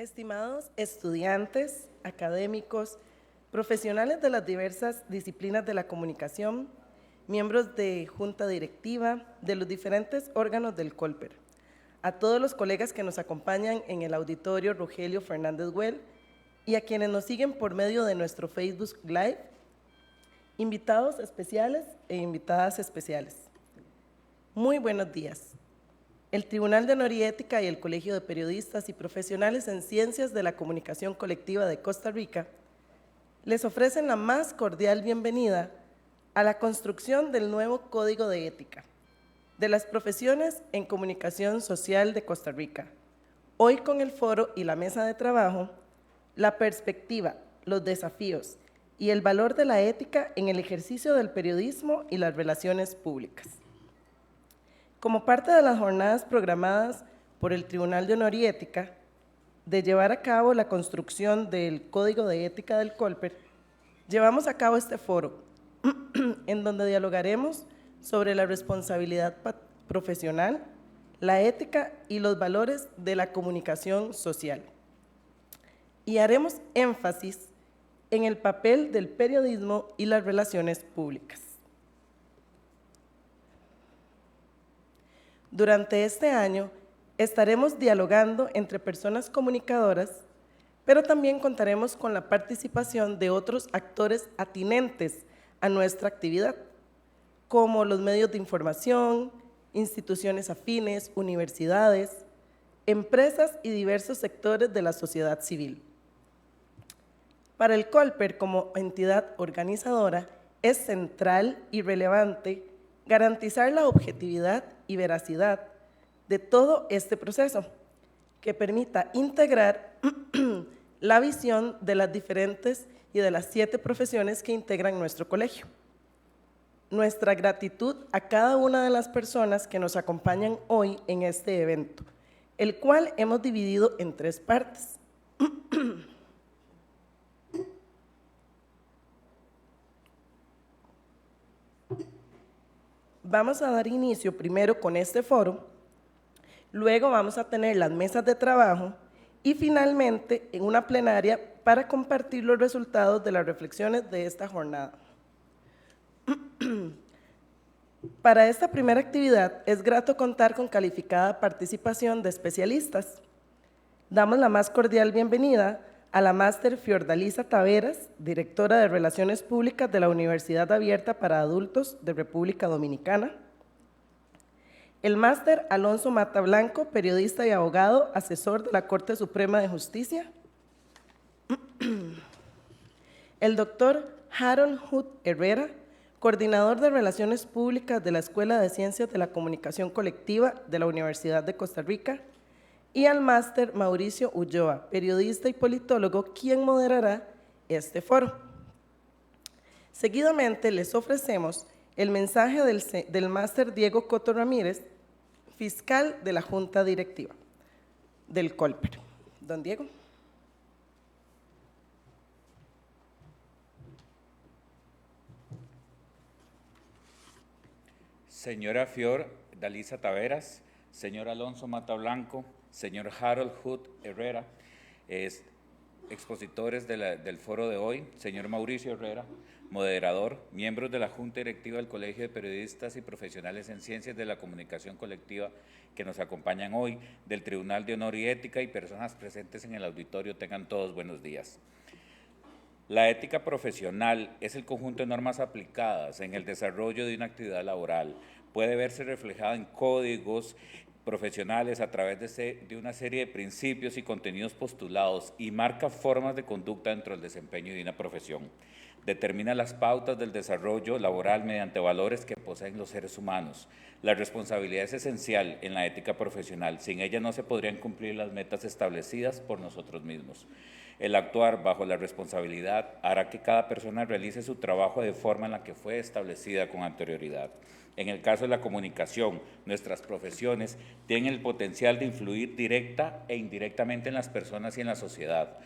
Estimados estudiantes, académicos, profesionales de las diversas disciplinas de la comunicación, miembros de junta directiva, de los diferentes órganos del Colper, a todos los colegas que nos acompañan en el auditorio Rogelio Fernández Güell y a quienes nos siguen por medio de nuestro Facebook Live, invitados especiales e invitadas especiales. Muy buenos días. El Tribunal de Honor y Ética y el Colegio de Periodistas y Profesionales en Ciencias de la Comunicación Colectiva de Costa Rica les ofrecen la más cordial bienvenida a la construcción del nuevo Código de Ética de las profesiones en comunicación social de Costa Rica. Hoy con el foro y la mesa de trabajo, la perspectiva, los desafíos y el valor de la ética en el ejercicio del periodismo y las relaciones públicas. Como parte de las jornadas programadas por el Tribunal de Honor y Ética de llevar a cabo la construcción del Código de Ética del Colper, llevamos a cabo este foro en donde dialogaremos sobre la responsabilidad profesional, la ética y los valores de la comunicación social. Y haremos énfasis en el papel del periodismo y las relaciones públicas. Durante este año estaremos dialogando entre personas comunicadoras, pero también contaremos con la participación de otros actores atinentes a nuestra actividad, como los medios de información, instituciones afines, universidades, empresas y diversos sectores de la sociedad civil. Para el Colper, como entidad organizadora, es central y relevante garantizar la objetividad y veracidad de todo este proceso, que permita integrar la visión de las diferentes y de las 7 profesiones que integran nuestro colegio. Nuestra gratitud a cada una de las personas que nos acompañan hoy en este evento, el cual hemos dividido en 3 partes. Vamos a dar inicio primero con este foro, luego vamos a tener las mesas de trabajo y finalmente en una plenaria para compartir los resultados de las reflexiones de esta jornada. Para esta primera actividad es grato contar con calificada participación de especialistas. Damos la más cordial bienvenida a la máster Fiordalisa Taveras, directora de Relaciones Públicas de la Universidad Abierta para Adultos de República Dominicana. El máster Alonso Mata Blanco, periodista y abogado, asesor de la Corte Suprema de Justicia. El doctor Harold Hood Herrera, coordinador de Relaciones Públicas de la Escuela de Ciencias de la Comunicación Colectiva de la Universidad de Costa Rica. Y al máster Mauricio Ulloa, periodista y politólogo, quien moderará este foro. Seguidamente les ofrecemos el mensaje del máster Diego Coto Ramírez, fiscal de la Junta Directiva del Colper. Don Diego. Señora Fiordalisa Taveras, señor Alonso Mata Blanco, señor Harold Hood Herrera, expositores del foro de hoy, señor Mauricio Herrera, moderador, miembros de la Junta Directiva del Colegio de Periodistas y Profesionales en Ciencias de la Comunicación Colectiva que nos acompañan hoy, del Tribunal de Honor y Ética y personas presentes en el auditorio, tengan todos buenos días. La ética profesional es el conjunto de normas aplicadas en el desarrollo de una actividad laboral. Puede verse reflejada en códigos profesionales a través de una serie de principios y contenidos postulados y marca formas de conducta dentro del desempeño de una profesión. Determina las pautas del desarrollo laboral mediante valores que poseen los seres humanos. La responsabilidad es esencial en la ética profesional. Sin ella no se podrían cumplir las metas establecidas por nosotros mismos. El actuar bajo la responsabilidad hará que cada persona realice su trabajo de forma en la que fue establecida con anterioridad. En el caso de la comunicación, nuestras profesiones tienen el potencial de influir directa e indirectamente en las personas y en la sociedad,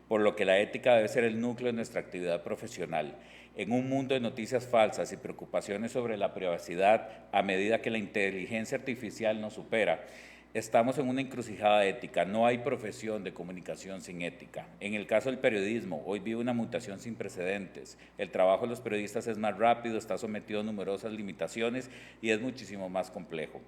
por lo que la ética debe ser el núcleo de nuestra actividad profesional. En un mundo de noticias falsas y preocupaciones sobre la privacidad, a medida que la inteligencia artificial nos supera, Estamos en una encrucijada ética, no hay profesión de comunicación sin ética. En el caso del periodismo, hoy vive una mutación sin precedentes. El trabajo de los periodistas es más rápido, está sometido a numerosas limitaciones y es muchísimo más complejo.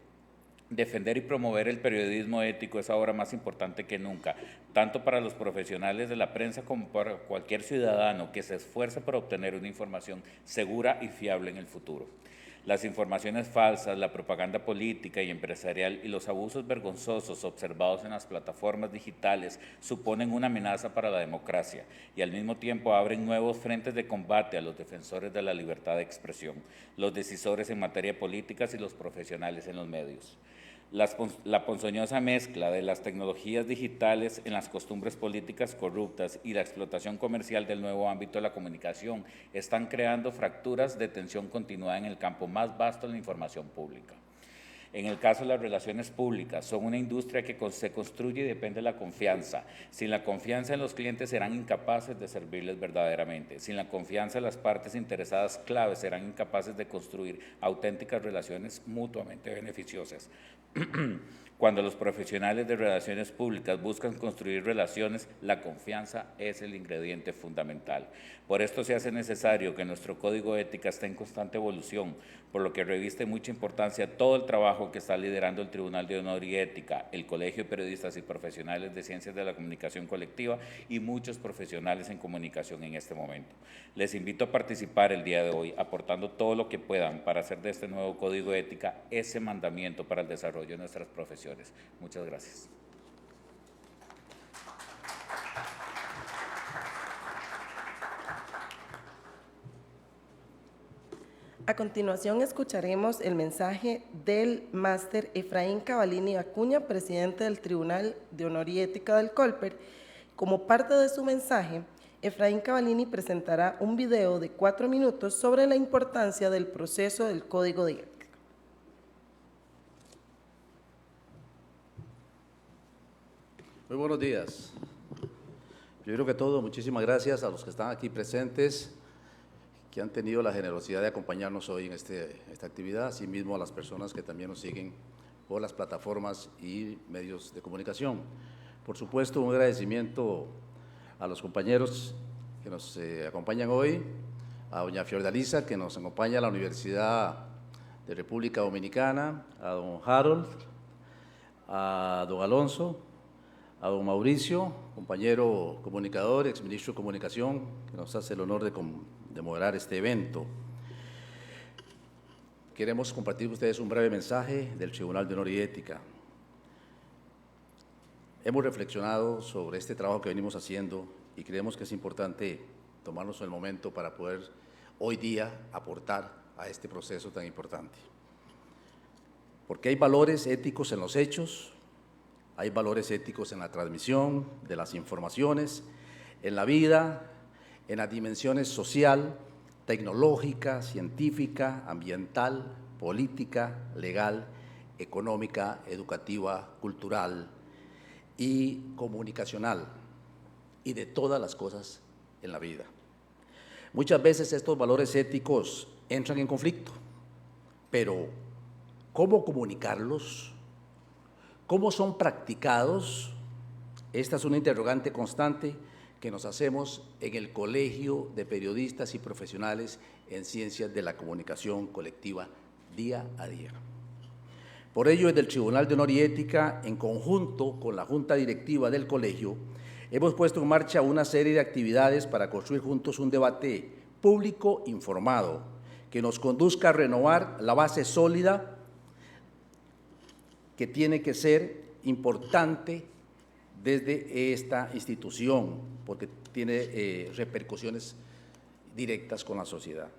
Defender y promover el periodismo ético es ahora más importante que nunca, tanto para los profesionales de la prensa como para cualquier ciudadano que se esfuerce por obtener una información segura y fiable en el futuro. Las informaciones falsas, la propaganda política y empresarial y los abusos vergonzosos observados en las plataformas digitales suponen una amenaza para la democracia y al mismo tiempo abren nuevos frentes de combate a los defensores de la libertad de expresión, los decisores en materia política y los profesionales en los medios. La ponzoñosa mezcla de las tecnologías digitales en las costumbres políticas corruptas y la explotación comercial del nuevo ámbito de la comunicación están creando fracturas de tensión continuada en el campo más vasto de la información pública. En el caso de las relaciones públicas, son una industria que se construye y depende de la confianza. Sin la confianza en los clientes serán incapaces de servirles verdaderamente. Sin la confianza, las partes interesadas claves serán incapaces de construir auténticas relaciones mutuamente beneficiosas. Cuando los profesionales de relaciones públicas buscan construir relaciones, la confianza es el ingrediente fundamental. Por esto se hace necesario que nuestro código de ética esté en constante evolución, por lo que reviste mucha importancia todo el trabajo que está liderando el Tribunal de Honor y Ética, el Colegio de Periodistas y Profesionales de Ciencias de la Comunicación Colectiva y muchos profesionales en comunicación en este momento. Les invito a participar el día de hoy, aportando todo lo que puedan para hacer de este nuevo código de ética ese mandamiento para el desarrollo de nuestras profesiones. Muchas gracias. A continuación escucharemos el mensaje del máster Efraín Cavallini Acuña, presidente del Tribunal de Honor y Ética del Colper. Como parte de su mensaje, Efraín Cavallini presentará un video de 4 minutos sobre la importancia del proceso del Código de Ética. Muy buenos días. Primero que todo, muchísimas gracias a los que están aquí presentes, que han tenido la generosidad de acompañarnos hoy en esta actividad, asimismo a las personas que también nos siguen por las plataformas y medios de comunicación. Por supuesto, un agradecimiento a los compañeros que nos acompañan hoy, a doña Fiordalisa, que nos acompaña a la Universidad de República Dominicana, a don Harold, a don Alonso, a don Mauricio, compañero comunicador, exministro de Comunicación, que nos hace el honor de moderar este evento. Queremos compartir con ustedes un breve mensaje del Tribunal de Honor y Ética. Hemos reflexionado sobre este trabajo que venimos haciendo y creemos que es importante tomarnos el momento para poder hoy día aportar a este proceso tan importante. Porque hay valores éticos en los hechos, hay valores éticos en la transmisión de las informaciones, en la vida, en las dimensiones social, tecnológica, científica, ambiental, política, legal, económica, educativa, cultural y comunicacional, y de todas las cosas en la vida. Muchas veces estos valores éticos entran en conflicto, pero ¿cómo comunicarlos? ¿Cómo son practicados? Esta es una interrogante constante que nos hacemos en el Colegio de Periodistas y Profesionales en Ciencias de la Comunicación Colectiva día a día. Por ello, desde el Tribunal de Honor y Ética, en conjunto con la Junta Directiva del Colegio, hemos puesto en marcha una serie de actividades para construir juntos un debate público informado que nos conduzca a renovar la base sólida que tiene que ser importante desde esta institución, porque tiene repercusiones directas con la sociedad.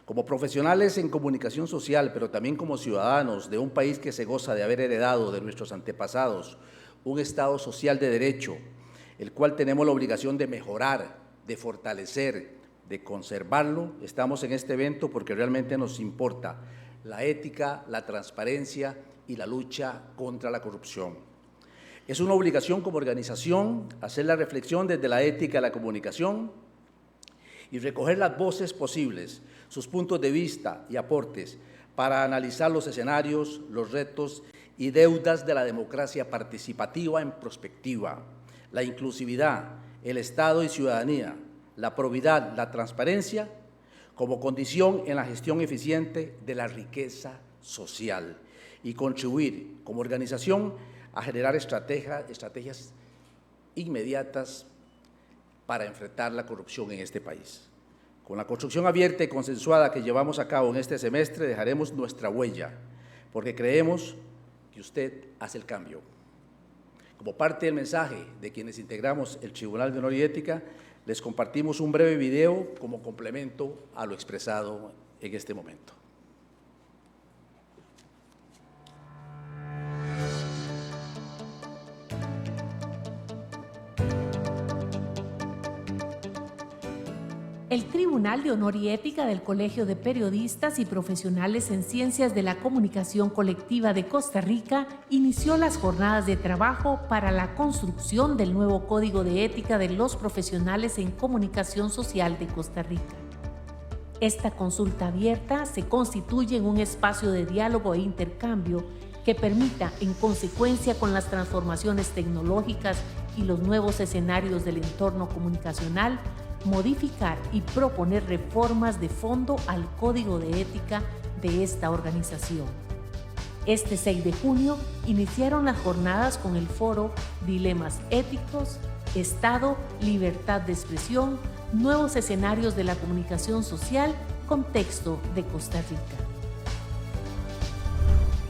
Como profesionales en comunicación social, pero también como ciudadanos de un país que se goza de haber heredado de nuestros antepasados un Estado social de derecho, el cual tenemos la obligación de mejorar, de fortalecer, de conservarlo, estamos en este evento porque realmente nos importa la ética, la transparencia y la lucha contra la corrupción. Es una obligación como organización hacer la reflexión desde la ética de la comunicación y recoger las voces posibles, sus puntos de vista y aportes para analizar los escenarios, los retos y deudas de la democracia participativa en prospectiva, la inclusividad, el Estado y ciudadanía, la probidad, la transparencia, como condición en la gestión eficiente de la riqueza social y contribuir como organización a generar estrategias inmediatas para enfrentar la corrupción en este país. Con la construcción abierta y consensuada que llevamos a cabo en este semestre, dejaremos nuestra huella, porque creemos que usted hace el cambio. Como parte del mensaje de quienes integramos el Tribunal de Honor y Ética, les compartimos un breve video como complemento a lo expresado en este momento. El Tribunal de Honor y Ética del Colegio de Periodistas y Profesionales en Ciencias de la Comunicación Colectiva de Costa Rica inició las jornadas de trabajo para la construcción del nuevo Código de Ética de los Profesionales en Comunicación Social de Costa Rica. Esta consulta abierta se constituye en un espacio de diálogo e intercambio que permita, en consecuencia con las transformaciones tecnológicas y los nuevos escenarios del entorno comunicacional, modificar y proponer reformas de fondo al Código de Ética de esta organización. Este 6 de junio iniciaron las jornadas con el foro Dilemas éticos, Estado, libertad de expresión, nuevos escenarios de la comunicación social, contexto de Costa Rica.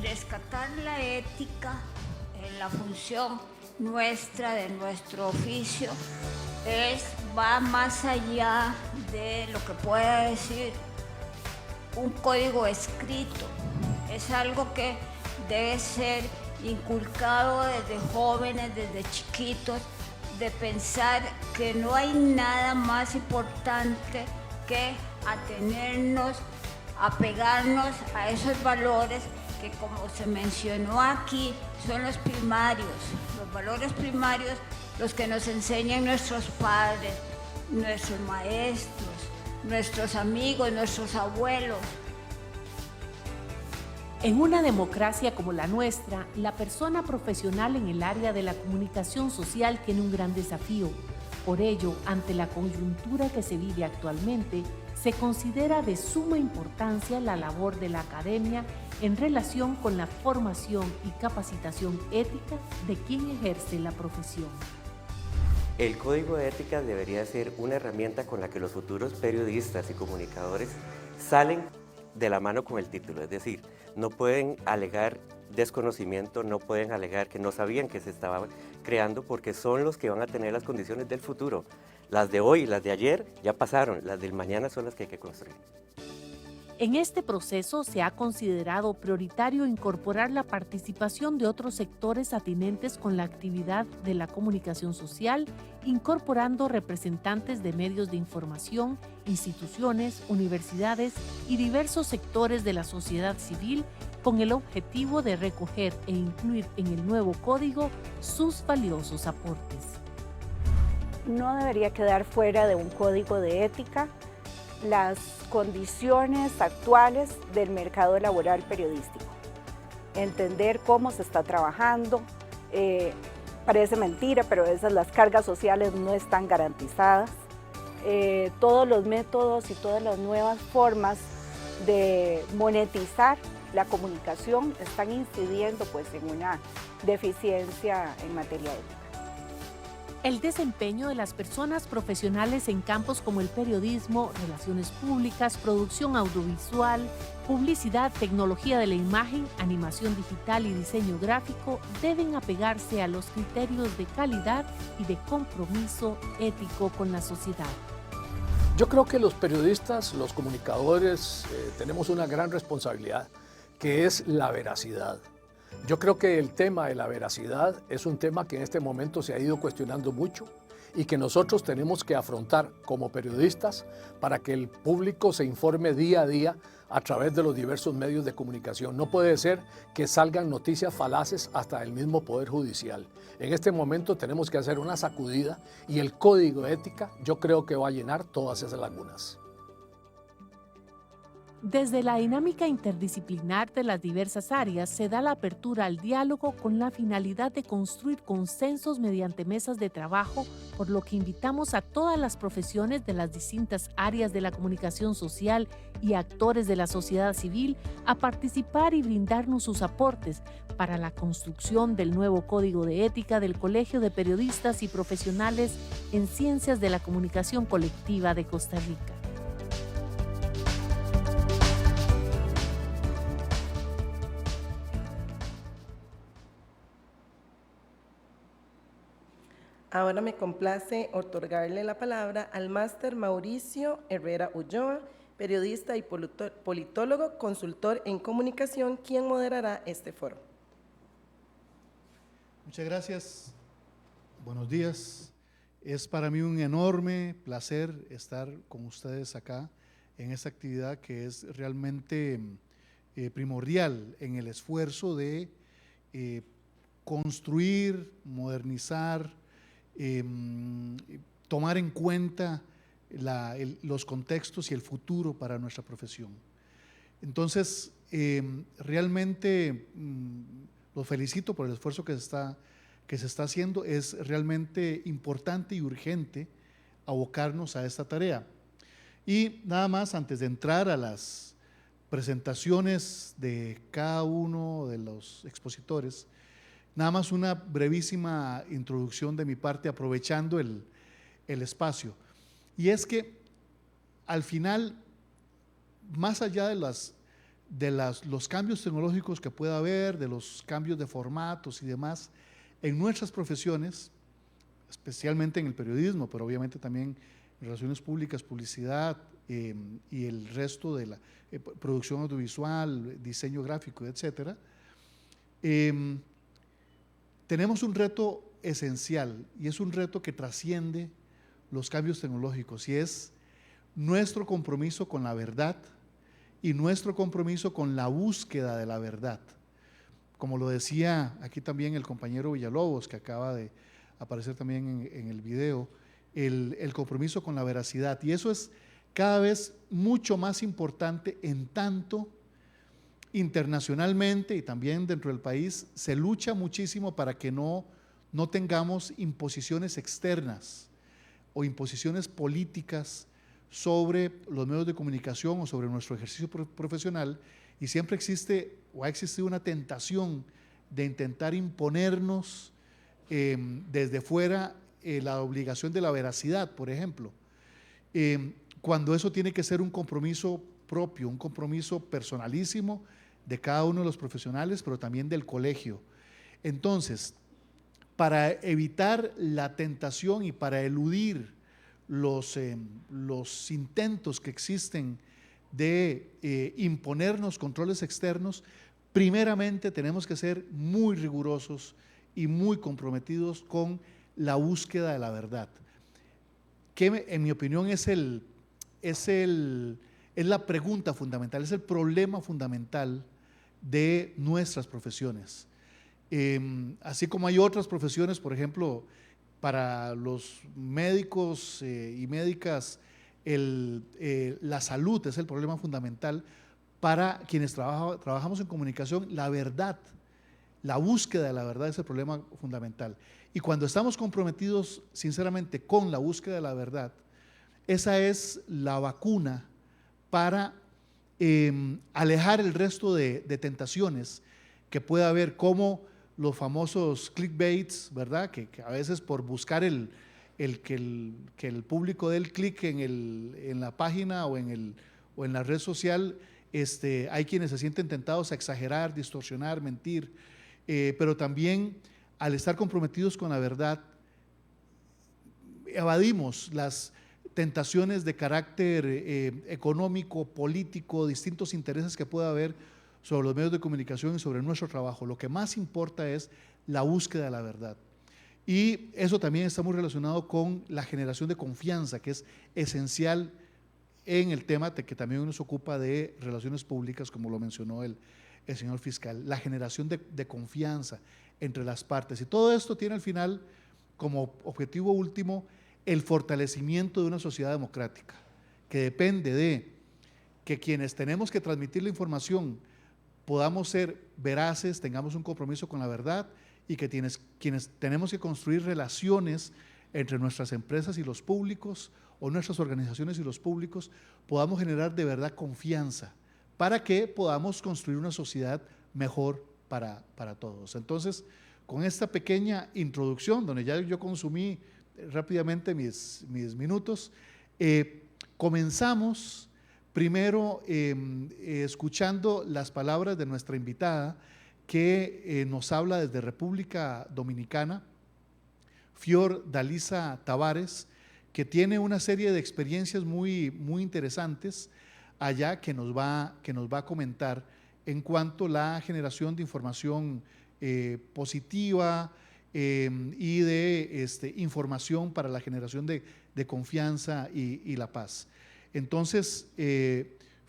Rescatar la ética en la función nuestra, de nuestro oficio, va más allá de lo que pueda decir un código escrito. Es algo que debe ser inculcado desde jóvenes, desde chiquitos, de pensar que no hay nada más importante que atenernos, apegarnos a esos valores que, como se mencionó aquí, son los primarios, los valores primarios, los que nos enseñan nuestros padres, nuestros maestros, nuestros amigos, nuestros abuelos. En una democracia como la nuestra, la persona profesional en el área de la comunicación social tiene un gran desafío. Por ello, ante la coyuntura que se vive actualmente, se considera de suma importancia la labor de la academia en relación con la formación y capacitación ética de quien ejerce la profesión. El Código de Ética debería ser una herramienta con la que los futuros periodistas y comunicadores salen de la mano con el título, es decir, no pueden alegar desconocimiento, no pueden alegar que no sabían que se estaba creando, porque son los que van a tener las condiciones del futuro. Las de hoy, las de ayer ya pasaron, las del mañana son las que hay que construir. En este proceso se ha considerado prioritario incorporar la participación de otros sectores atinentes con la actividad de la comunicación social, incorporando representantes de medios de información, instituciones, universidades y diversos sectores de la sociedad civil, con el objetivo de recoger e incluir en el nuevo código sus valiosos aportes. No debería quedar fuera de un código de ética las condiciones actuales del mercado laboral periodístico. Entender cómo se está trabajando, parece mentira, pero a veces las cargas sociales no están garantizadas. Todos los métodos y todas las nuevas formas de monetizar la comunicación están incidiendo pues, en una deficiencia en materia ética. El desempeño de las personas profesionales en campos como el periodismo, relaciones públicas, producción audiovisual, publicidad, tecnología de la imagen, animación digital y diseño gráfico deben apegarse a los criterios de calidad y de compromiso ético con la sociedad. Yo creo que los periodistas, los comunicadores, tenemos una gran responsabilidad, que es la veracidad. Yo creo que el tema de la veracidad es un tema que en este momento se ha ido cuestionando mucho y que nosotros tenemos que afrontar como periodistas para que el público se informe día a día a través de los diversos medios de comunicación. No puede ser que salgan noticias falaces hasta el mismo Poder Judicial. En este momento tenemos que hacer una sacudida y el Código de Ética yo creo que va a llenar todas esas lagunas. Desde la dinámica interdisciplinar de las diversas áreas se da la apertura al diálogo con la finalidad de construir consensos mediante mesas de trabajo, por lo que invitamos a todas las profesiones de las distintas áreas de la comunicación social y actores de la sociedad civil a participar y brindarnos sus aportes para la construcción del nuevo Código de Ética del Colegio de Periodistas y Profesionales en Ciencias de la Comunicación Colectiva de Costa Rica. Ahora me complace otorgarle la palabra al máster Mauricio Herrera Ulloa, periodista y politólogo, consultor en comunicación, quien moderará este foro. Muchas gracias. Buenos días. Es para mí un enorme placer estar con ustedes acá en esta actividad que es realmente primordial en el esfuerzo de construir, modernizar, tomar en cuenta los contextos y el futuro para nuestra profesión. Entonces, realmente los felicito por el esfuerzo que se está haciendo. Es realmente importante y urgente abocarnos a esta tarea. Y nada más, antes de entrar a las presentaciones de cada uno de los expositores, nada más una brevísima introducción de mi parte, aprovechando el espacio. Y es que al final, más allá de los cambios tecnológicos que pueda haber, de los cambios de formatos y demás, en nuestras profesiones, especialmente en el periodismo, pero obviamente también en relaciones públicas, publicidad y el resto de la producción audiovisual, diseño gráfico, etcétera, tenemos un reto esencial y es un reto que trasciende los cambios tecnológicos y es nuestro compromiso con la verdad y nuestro compromiso con la búsqueda de la verdad. Como lo decía aquí también el compañero Villalobos, que acaba de aparecer también en el video, el compromiso con la veracidad. Y eso es cada vez mucho más importante en tanto internacionalmente y también dentro del país se lucha muchísimo para que no tengamos imposiciones externas o imposiciones políticas sobre los medios de comunicación o sobre nuestro ejercicio profesional, y siempre existe o ha existido una tentación de intentar imponernos desde fuera la obligación de la veracidad, por ejemplo, cuando eso tiene que ser un compromiso propio, un compromiso personalísimo de cada uno de los profesionales, pero también del colegio. Entonces, para evitar la tentación y para eludir los intentos que existen de imponernos controles externos, primeramente tenemos que ser muy rigurosos y muy comprometidos con la búsqueda de la verdad, que en mi opinión es la pregunta fundamental, es el problema fundamental de nuestras profesiones. Así como hay otras profesiones, por ejemplo, para los médicos y médicas, la salud es el problema fundamental. Para quienes trabajamos en comunicación, la verdad, la búsqueda de la verdad es el problema fundamental. Y cuando estamos comprometidos sinceramente con la búsqueda de la verdad, esa es la vacuna para alejar el resto de tentaciones que pueda haber, como los famosos clickbaits, ¿verdad? Que a veces por buscar que el público dé el clic en la página o en la red social, hay quienes se sienten tentados a exagerar, distorsionar, mentir, pero también al estar comprometidos con la verdad, evadimos las tentaciones de carácter económico, político, distintos intereses que pueda haber sobre los medios de comunicación y sobre nuestro trabajo. Lo que más importa es la búsqueda de la verdad. Y eso también está muy relacionado con la generación de confianza, que es esencial en el tema que también nos ocupa de relaciones públicas, como lo mencionó el señor fiscal, la generación de confianza entre las partes. Y todo esto tiene al final como objetivo último el fortalecimiento de una sociedad democrática, que depende de que quienes tenemos que transmitir la información podamos ser veraces, tengamos un compromiso con la verdad y que quienes tenemos que construir relaciones entre nuestras empresas y los públicos o nuestras organizaciones y los públicos, podamos generar de verdad confianza para que podamos construir una sociedad mejor para todos. Entonces, con esta pequeña introducción, donde ya yo consumí rápidamente mis minutos, comenzamos primero escuchando las palabras de nuestra invitada que nos habla desde República Dominicana, Fior Dalisa Tavares, que tiene una serie de experiencias muy interesantes allá que nos va a comentar en cuanto a la generación de información positiva y de información para la generación de confianza y la paz. Entonces,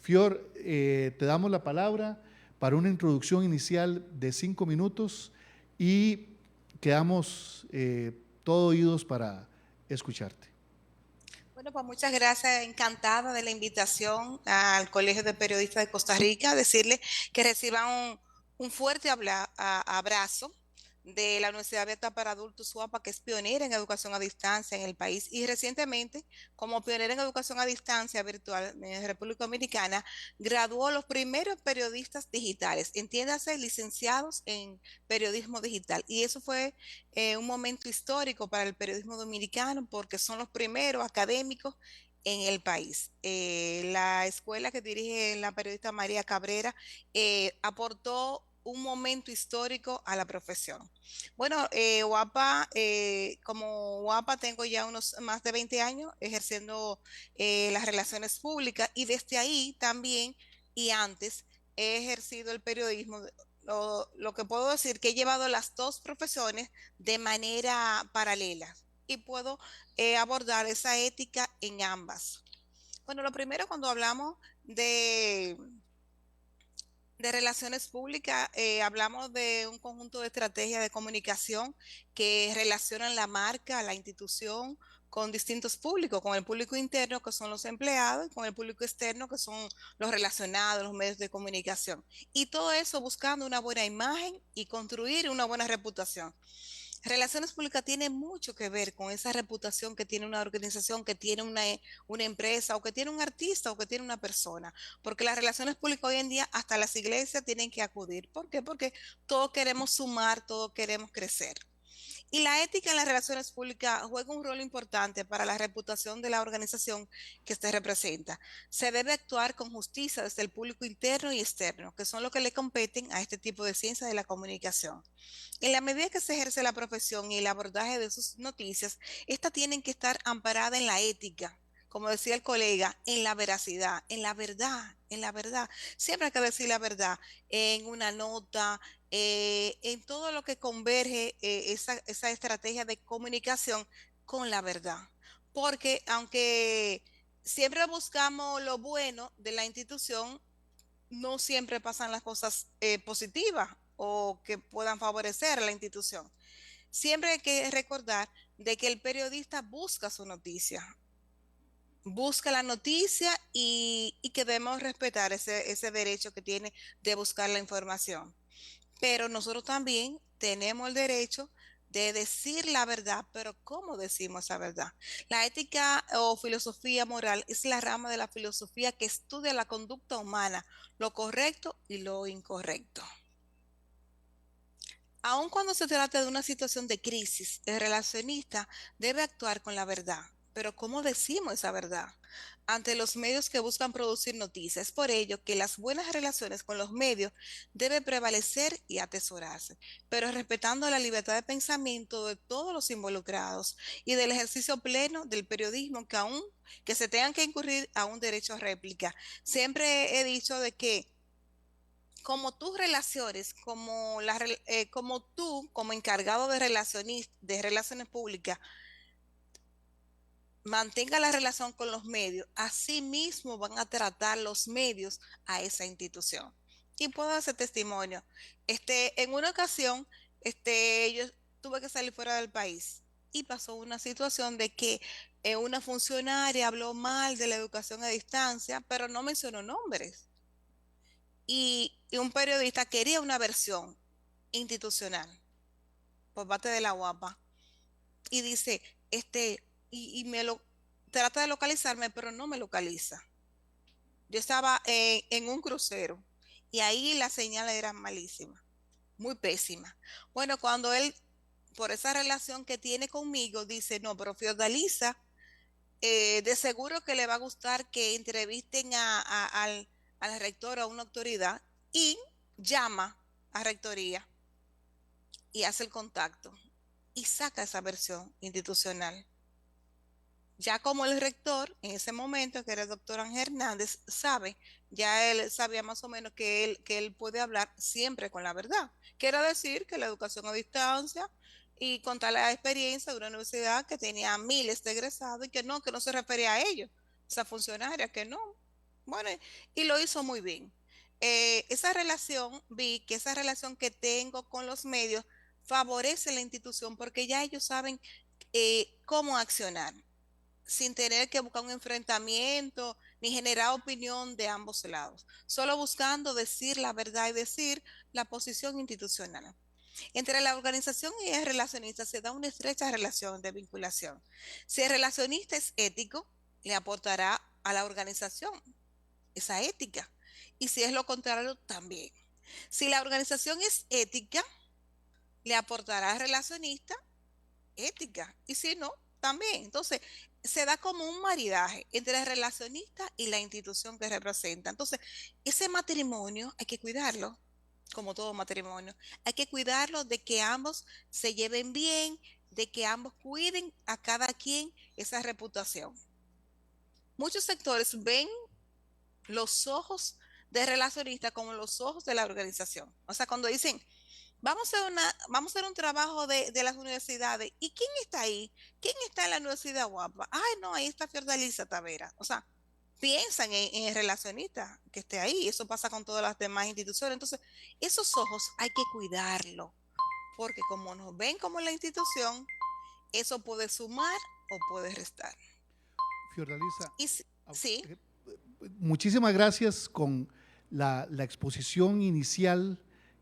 Fior, te damos la palabra para una introducción inicial de 5 minutos y quedamos todo oídos para escucharte. Bueno, pues muchas gracias, encantada de la invitación al Colegio de Periodistas de Costa Rica, decirles que reciban un fuerte abrazo de la Universidad Abierta para Adultos UAPA, que es pionera en educación a distancia en el país, y recientemente, como pionera en educación a distancia virtual en República Dominicana, graduó los primeros periodistas digitales, entiéndase, licenciados en periodismo digital, y eso fue un momento histórico para el periodismo dominicano, porque son los primeros académicos en el país. La escuela que dirige la periodista María Cabrera aportó un momento histórico a la profesión. Bueno, UAPA, como UAPA tengo ya unos más de 20 años ejerciendo las relaciones públicas, y desde ahí también y antes he ejercido el periodismo. Lo que puedo decir que he llevado las dos profesiones de manera paralela y puedo abordar esa ética en ambas. Bueno, lo primero, cuando hablamos de relaciones públicas, hablamos de un conjunto de estrategias de comunicación que relacionan la marca, la institución, con distintos públicos, con el público interno, que son los empleados, y con el público externo, que son los relacionados, los medios de comunicación. Y todo eso buscando una buena imagen y construir una buena reputación. Relaciones públicas tiene mucho que ver con esa reputación que tiene una organización, que tiene una empresa, o que tiene un artista, o que tiene una persona. Porque las relaciones públicas hoy en día, hasta las iglesias tienen que acudir. ¿Por qué? Porque todos queremos sumar, todos queremos crecer. Y la ética en las relaciones públicas juega un rol importante para la reputación de la organización que usted representa. Se debe actuar con justicia desde el público interno y externo, que son los que le competen a este tipo de ciencia de la comunicación. En la medida que se ejerce la profesión y el abordaje de sus noticias, estas tienen que estar amparadas en la ética, como decía el colega, en la veracidad, en la verdad, en la verdad. Siempre hay que decir la verdad en una nota, en todo lo que converge esa estrategia de comunicación con la verdad. Porque aunque siempre buscamos lo bueno de la institución, no siempre pasan las cosas positivas o que puedan favorecer a la institución. Siempre hay que recordar de que el periodista busca su noticia, busca la noticia y que debemos respetar ese derecho que tiene de buscar la información. Pero nosotros también tenemos el derecho de decir la verdad, pero ¿cómo decimos esa verdad? La ética o filosofía moral es la rama de la filosofía que estudia la conducta humana, lo correcto y lo incorrecto. Aun cuando se trata de una situación de crisis, el relacionista debe actuar con la verdad. Pero ¿cómo decimos esa verdad? Ante los medios que buscan producir noticias. Es por ello que las buenas relaciones con los medios deben prevalecer y atesorarse, pero respetando la libertad de pensamiento de todos los involucrados y del ejercicio pleno del periodismo, que se tengan que incurrir a un derecho a réplica. Siempre he dicho de que como tus relaciones, como tú, como encargado de relaciones públicas, mantenga la relación con los medios, así mismo van a tratar los medios a esa institución. Y puedo hacer testimonio. En una ocasión, yo tuve que salir fuera del país y pasó una situación de que una funcionaria habló mal de la educación a distancia, pero no mencionó nombres. Y un periodista quería una versión institucional por parte de la UAPA y dice, y me lo trata de localizarme, pero no me localiza. Yo estaba en un crucero y ahí la señal era malísima, muy pésima. Bueno, cuando él, por esa relación que tiene conmigo, dice, no, pero Fiordalisa, de seguro que le va a gustar que entrevisten al rector o a una autoridad, y llama a rectoría y hace el contacto y saca esa versión institucional. Ya como el rector, en ese momento, que era el doctor Ángel Hernández, ya él sabía más o menos que él puede hablar siempre con la verdad. Quiere decir que la educación a distancia y contar la experiencia de una universidad que tenía miles de egresados y que no se refería a ellos, esa funcionaria, que no. Bueno, y lo hizo muy bien. Esa relación, vi que esa relación que tengo con los medios favorece la institución porque ya ellos saben cómo accionar sin tener que buscar un enfrentamiento ni generar opinión de ambos lados, solo buscando decir la verdad y decir la posición institucional. Entre la organización y el relacionista se da una estrecha relación de vinculación. Si el relacionista es ético, le aportará a la organización esa ética. Y si es lo contrario, también. Si la organización es ética, le aportará al relacionista ética. Y si no, también. Entonces, se da como un maridaje entre el relacionista y la institución que representa. Entonces, ese matrimonio hay que cuidarlo, como todo matrimonio. Hay que cuidarlo de que ambos se lleven bien, de que ambos cuiden a cada quien esa reputación. Muchos sectores ven los ojos del relacionista como los ojos de la organización. O sea, cuando dicen, vamos a hacer un trabajo de las universidades. ¿Y quién está ahí? ¿Quién está en la Universidad Guapa? Ay, no, ahí está Fiordalisa Tavera. O sea, piensan en el relacionista que esté ahí. Eso pasa con todas las demás instituciones. Entonces, esos ojos hay que cuidarlo, porque como nos ven como la institución, eso puede sumar o puede restar. Fiordalisa, sí. Muchísimas gracias con la exposición inicial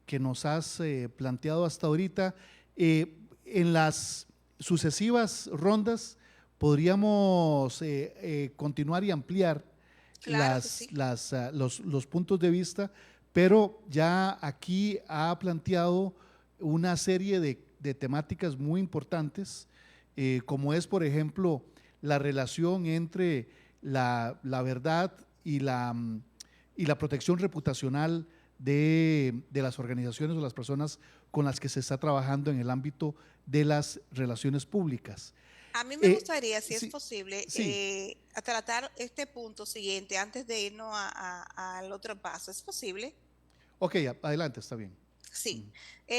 que nos has planteado hasta ahorita. En las sucesivas rondas podríamos continuar y ampliar Claro los puntos de vista, pero ya aquí ha planteado una serie de temáticas muy importantes, como es, por ejemplo, la relación entre la verdad y la protección reputacional de las organizaciones o las personas con las que se está trabajando en el ámbito de las relaciones públicas. A mí me gustaría, si es posible, a tratar este punto siguiente antes de irnos al otro paso. ¿Es posible? Ok, adelante, está bien. Sí.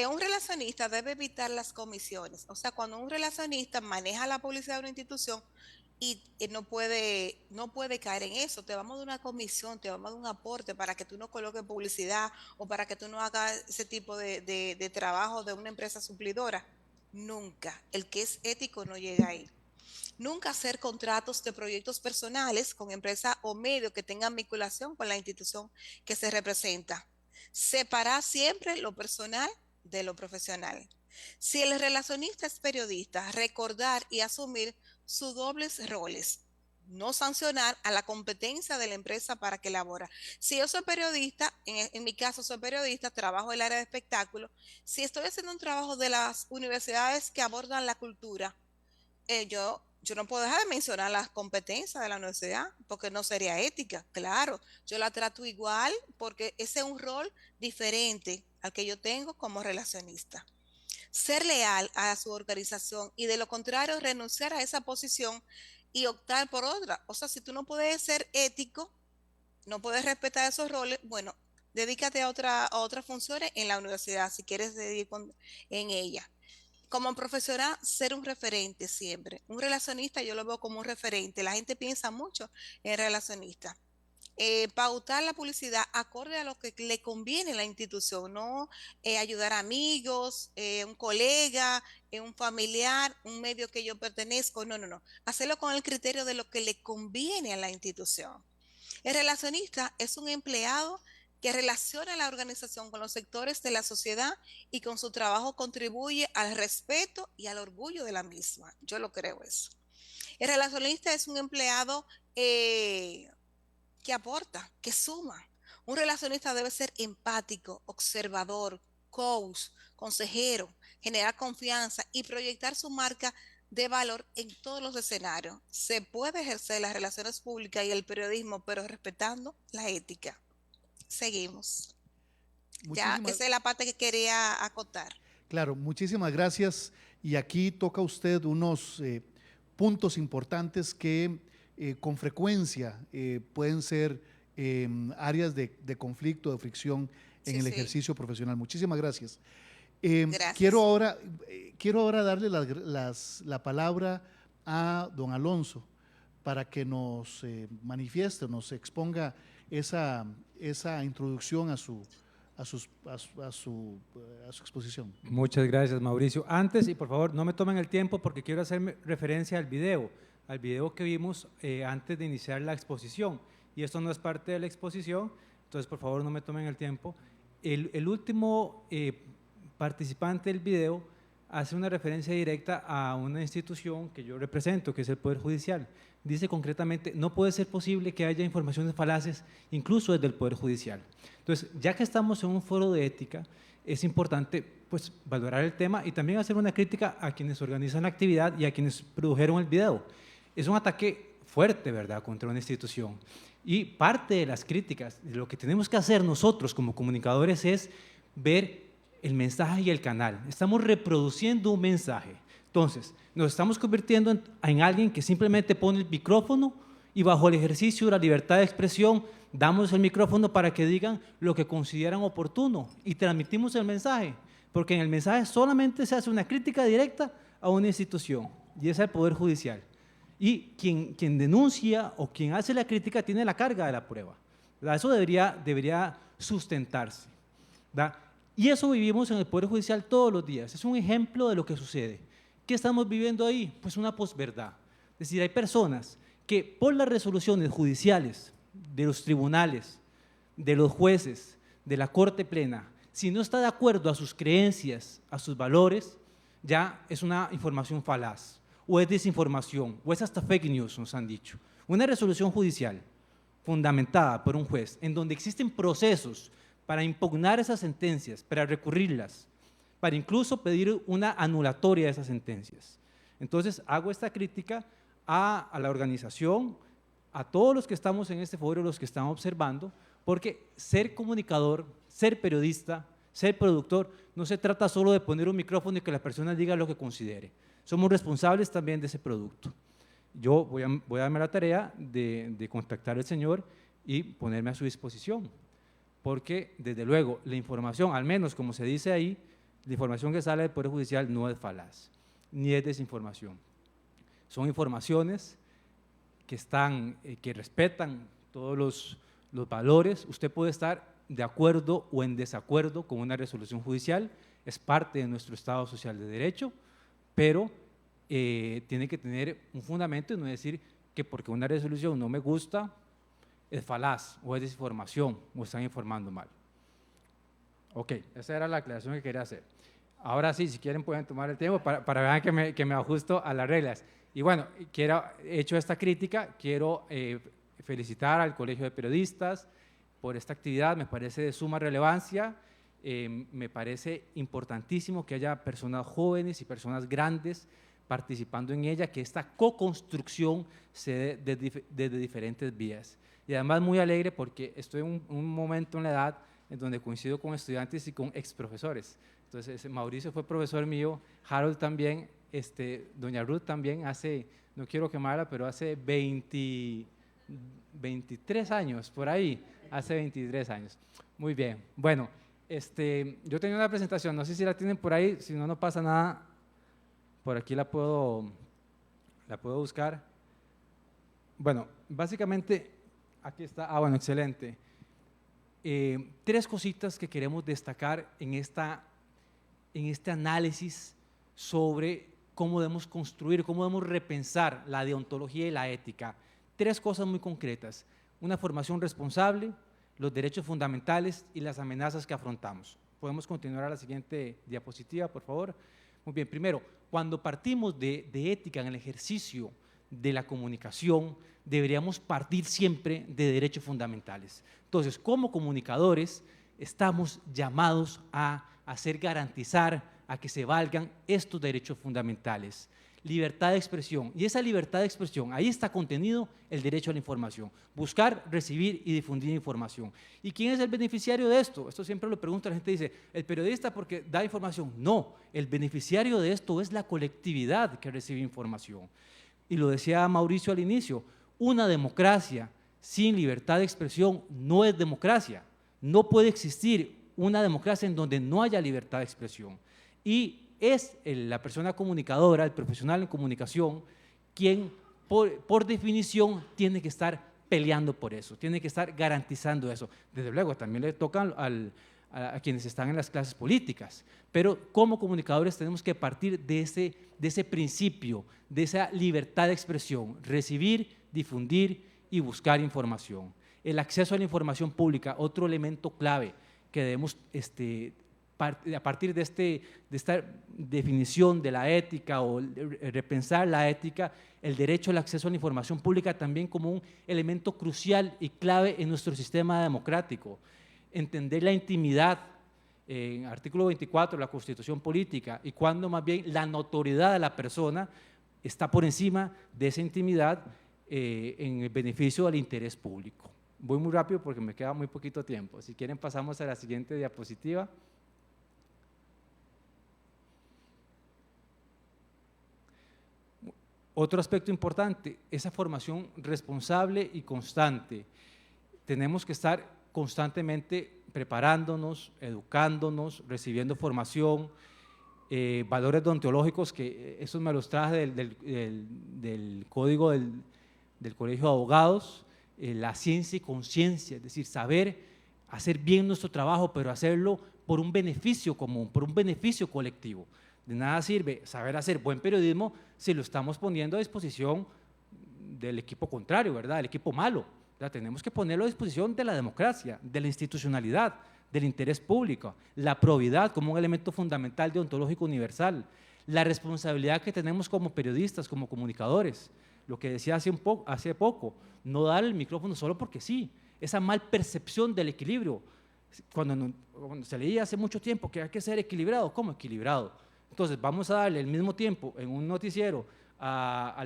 Un relacionista debe evitar las comisiones. O sea, cuando un relacionista maneja la publicidad de una institución, y no puede caer en eso. Te vamos a dar una comisión, te vamos a dar un aporte para que tú no coloques publicidad o para que tú no hagas ese tipo de trabajo de una empresa suplidora. Nunca. El que es ético no llega ahí. Nunca hacer contratos de proyectos personales con empresas o medios que tengan vinculación con la institución que se representa. Separar siempre lo personal de lo profesional. Si el relacionista es periodista, recordar y asumir sus dobles roles. No sancionar a la competencia de la empresa para que elabora. Si yo soy periodista, en mi caso soy periodista, trabajo en el área de espectáculo. Si estoy haciendo un trabajo de las universidades que abordan la cultura, yo no puedo dejar de mencionar las competencias de la universidad porque no sería ética. Claro, yo la trato igual porque ese es un rol diferente al que yo tengo como relacionista. Ser leal a su organización y de lo contrario renunciar a esa posición y optar por otra. O sea, si tú no puedes ser ético, no puedes respetar esos roles, bueno, dedícate a otras funciones en la universidad si quieres dedicar en ella. Como profesional, ser un referente siempre. Un relacionista yo lo veo como un referente. La gente piensa mucho en relacionista. pautar la publicidad acorde a lo que le conviene a la institución, no ayudar a amigos, un colega, un familiar, un medio que yo pertenezco, no. Hacerlo con el criterio de lo que le conviene a la institución. El relacionista es un empleado que relaciona la organización con los sectores de la sociedad y con su trabajo contribuye al respeto y al orgullo de la misma. Yo lo creo eso. El relacionista es un empleado que aporta, que suma. Un relacionista debe ser empático, observador, coach, consejero, generar confianza y proyectar su marca de valor en todos los escenarios. Se puede ejercer las relaciones públicas y el periodismo, pero respetando la ética. Seguimos. Ya, esa es la parte que quería acotar. Claro, muchísimas gracias. Y aquí toca usted unos puntos importantes que con frecuencia pueden ser áreas de conflicto, de fricción en el ejercicio profesional. Muchísimas gracias. Gracias. Quiero ahora darle la palabra a don Alonso para que nos manifieste, nos exponga esa introducción a su exposición. Muchas gracias, Mauricio. Antes, y por favor, no me tomen el tiempo porque quiero hacer referencia al video que vimos antes de iniciar la exposición. Y esto no es parte de la exposición, entonces por favor no me tomen el tiempo. El último participante del video hace una referencia directa a una institución que yo represento, que es el Poder Judicial. Dice concretamente, no puede ser posible que haya informaciones falaces, incluso desde el Poder Judicial. Entonces, ya que estamos en un foro de ética, es importante pues, valorar el tema y también hacer una crítica a quienes organizan la actividad y a quienes produjeron el video. Es un ataque fuerte, ¿verdad?, contra una institución. Y parte de las críticas, de lo que tenemos que hacer nosotros como comunicadores es ver el mensaje y el canal. Estamos reproduciendo un mensaje. Entonces, nos estamos convirtiendo en alguien que simplemente pone el micrófono y bajo el ejercicio de la libertad de expresión damos el micrófono para que digan lo que consideran oportuno y transmitimos el mensaje, porque en el mensaje solamente se hace una crítica directa a una institución y es el Poder Judicial. Y quien denuncia o quien hace la crítica tiene la carga de la prueba, ¿verdad? Eso debería sustentarse, ¿verdad? Y eso vivimos en el Poder Judicial todos los días. Es un ejemplo de lo que sucede. ¿Qué estamos viviendo ahí? Pues una posverdad. Es decir, hay personas que por las resoluciones judiciales de los tribunales, de los jueces, de la Corte Plena, si no está de acuerdo a sus creencias, a sus valores, ya es una información falaz, o es desinformación, o es hasta fake news, nos han dicho. Una resolución judicial fundamentada por un juez, en donde existen procesos para impugnar esas sentencias, para recurrirlas, para incluso pedir una anulatoria de esas sentencias. Entonces, hago esta crítica a la organización, a todos los que estamos en este foro, los que están observando, porque ser comunicador, ser periodista, ser productor, no se trata solo de poner un micrófono y que la persona diga lo que considere. Somos responsables también de ese producto. Yo voy a darme la tarea de contactar al señor y ponerme a su disposición, porque desde luego la información, al menos como se dice ahí, la información que sale del Poder Judicial no es falaz, ni es desinformación. Son informaciones que respetan todos los valores. Usted puede estar de acuerdo o en desacuerdo con una resolución judicial, es parte de nuestro Estado Social de Derecho, pero tiene que tener un fundamento y no decir que porque una resolución no me gusta, es falaz o es desinformación o están informando mal. Ok, esa era la aclaración que quería hacer. Ahora sí, si quieren pueden tomar el tiempo para ver que me ajusto a las reglas. Y bueno, hecho esta crítica, quiero felicitar al Colegio de Periodistas por esta actividad, me parece de suma relevancia, me parece importantísimo que haya personas jóvenes y personas grandes participando en ella, que esta co-construcción se dé desde diferentes vías. Y además muy alegre porque estoy en un momento en la edad en donde coincido con estudiantes y con exprofesores. Entonces, Mauricio fue profesor mío, Harold también, doña Ruth también, no quiero quemarla, pero hace 23 años, por ahí, hace 23 años. Muy bien, bueno, yo tenía una presentación, no sé si la tienen por ahí, si no, no pasa nada, por aquí la puedo buscar. Bueno, básicamente Aquí está, bueno, excelente. Tres cositas que queremos destacar en este análisis sobre cómo debemos construir, cómo debemos repensar la deontología y la ética. Tres cosas muy concretas: una formación responsable, los derechos fundamentales y las amenazas que afrontamos. Podemos continuar a la siguiente diapositiva, por favor. Muy bien, primero, cuando partimos de ética en el ejercicio de la comunicación, deberíamos partir siempre de derechos fundamentales. Entonces, como comunicadores, estamos llamados a hacer garantizar, a que se valgan estos derechos fundamentales. Libertad de expresión, y esa libertad de expresión, ahí está contenido el derecho a la información, buscar, recibir y difundir información. ¿Y quién es el beneficiario de esto? Esto siempre lo pregunta la gente, dice, ¿el periodista porque da información? No, el beneficiario de esto es la colectividad que recibe información. Y lo decía Mauricio al inicio, una democracia sin libertad de expresión no es democracia. No puede existir una democracia en donde no haya libertad de expresión. Y es la persona comunicadora, el profesional en comunicación, quien por definición tiene que estar peleando por eso, tiene que estar garantizando eso. Desde luego, también le tocan a quienes están en las clases políticas, pero como comunicadores tenemos que partir de ese principio, de esa libertad de expresión, recibir, difundir y buscar información. El acceso a la información pública, otro elemento clave que debemos a partir de esta definición de la ética o repensar la ética, el derecho al acceso a la información pública también como un elemento crucial y clave en nuestro sistema democrático. Entender la intimidad, en artículo 24 de la Constitución Política, y cuando más bien la notoriedad de la persona está por encima de esa intimidad en el beneficio del interés público. Voy muy rápido porque me queda muy poquito tiempo. Si quieren pasamos a la siguiente diapositiva. Otro aspecto importante, esa formación responsable y constante. Tenemos que estar constantemente preparándonos, educándonos, recibiendo formación, valores deontológicos, que esos me los traje del código del Colegio de Abogados, la ciencia y conciencia, es decir, saber hacer bien nuestro trabajo, pero hacerlo por un beneficio común, por un beneficio colectivo. De nada sirve saber hacer buen periodismo si lo estamos poniendo a disposición del equipo contrario, ¿verdad? El equipo malo. Tenemos que ponerlo a disposición de la democracia, de la institucionalidad, del interés público, la probidad como un elemento fundamental deontológico universal, la responsabilidad que tenemos como periodistas, como comunicadores, lo que decía hace poco, no dar el micrófono solo porque sí, esa mal percepción del equilibrio. Cuando se leía hace mucho tiempo que hay que ser equilibrado, ¿cómo equilibrado? Entonces vamos a darle el mismo tiempo en un noticiero a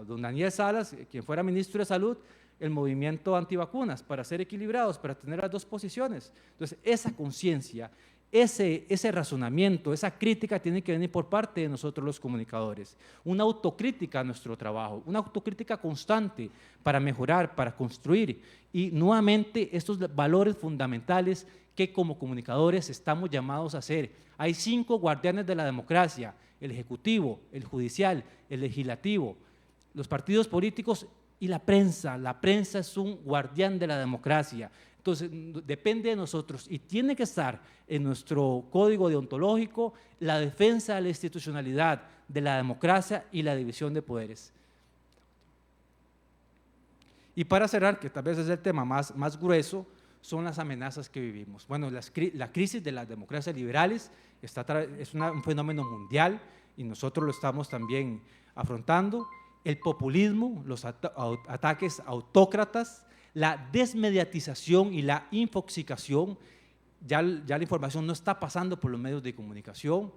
don Daniel Salas, quien fuera ministro de Salud, el movimiento antivacunas, para ser equilibrados, para tener las dos posiciones. Entonces, esa conciencia, ese razonamiento, esa crítica tiene que venir por parte de nosotros los comunicadores. Una autocrítica a nuestro trabajo, una autocrítica constante para mejorar, para construir. Y nuevamente, estos valores fundamentales que como comunicadores estamos llamados a hacer. Hay 5 guardianes de la democracia: el ejecutivo, el judicial, el legislativo, los partidos políticos y la prensa. La prensa es un guardián de la democracia. Entonces, depende de nosotros y tiene que estar en nuestro código deontológico la defensa de la institucionalidad, de la democracia y la división de poderes. Y para cerrar, que tal vez es el tema más grueso, son las amenazas que vivimos. Bueno, la crisis de las democracias liberales es un fenómeno mundial y nosotros lo estamos también afrontando. El populismo, los ataques autócratas, la desmediatización y la infoxicación. Ya la información no está pasando por los medios de comunicación.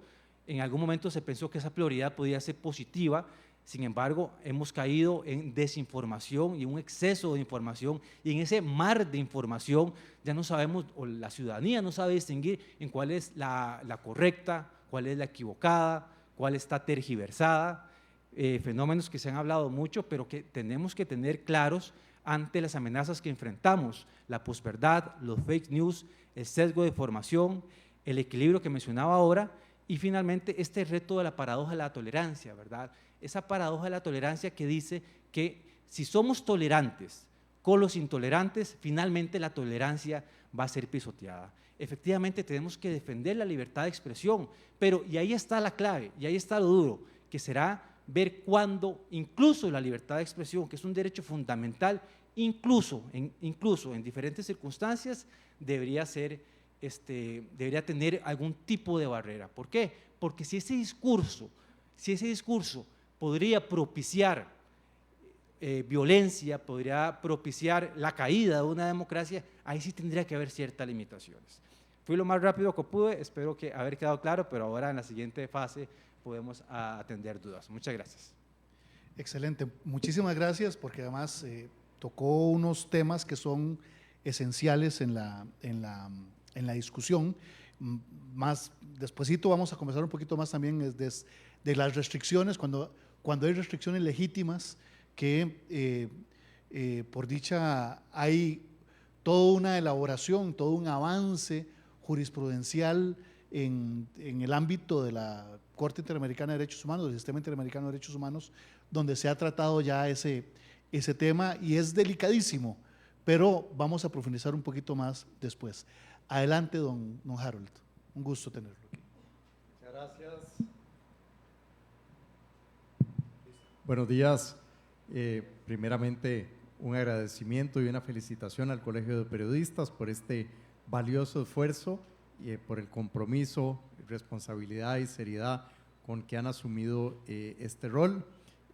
En algún momento se pensó que esa prioridad podía ser positiva. Sin embargo, hemos caído en desinformación y un exceso de información, y en ese mar de información ya no sabemos, o la ciudadanía no sabe distinguir en cuál es la correcta, cuál es la equivocada, cuál está tergiversada. Fenómenos que se han hablado mucho, pero que tenemos que tener claros ante las amenazas que enfrentamos: la posverdad, los fake news, el sesgo de información, el equilibrio que mencionaba ahora, y finalmente este reto de la paradoja de la tolerancia, ¿verdad? Esa paradoja de la tolerancia que dice que si somos tolerantes con los intolerantes, finalmente la tolerancia va a ser pisoteada. Efectivamente tenemos que defender la libertad de expresión, pero, y ahí está la clave, y ahí está lo duro, que será ver cuándo incluso la libertad de expresión, que es un derecho fundamental, incluso en diferentes circunstancias, debería tener algún tipo de barrera. ¿Por qué? Porque si ese discurso podría propiciar violencia, podría propiciar la caída de una democracia, ahí sí tendría que haber ciertas limitaciones. Fui lo más rápido que pude, espero que haber quedado claro, pero ahora en la siguiente fase podemos atender dudas. Muchas gracias. Excelente, muchísimas gracias, porque además tocó unos temas que son esenciales en la discusión. Más despuesito vamos a conversar un poquito más también de las restricciones, cuando hay restricciones legítimas, que por dicha hay toda una elaboración, todo un avance jurisprudencial en el ámbito de la Corte Interamericana de Derechos Humanos, del Sistema Interamericano de Derechos Humanos, donde se ha tratado ya ese tema, y es delicadísimo, pero vamos a profundizar un poquito más después. Adelante, don Harold, un gusto tenerlo aquí. Muchas gracias. Buenos días. Primeramente, un agradecimiento y una felicitación al Colegio de Periodistas por este valioso esfuerzo y por el compromiso, responsabilidad y seriedad con que han asumido este rol.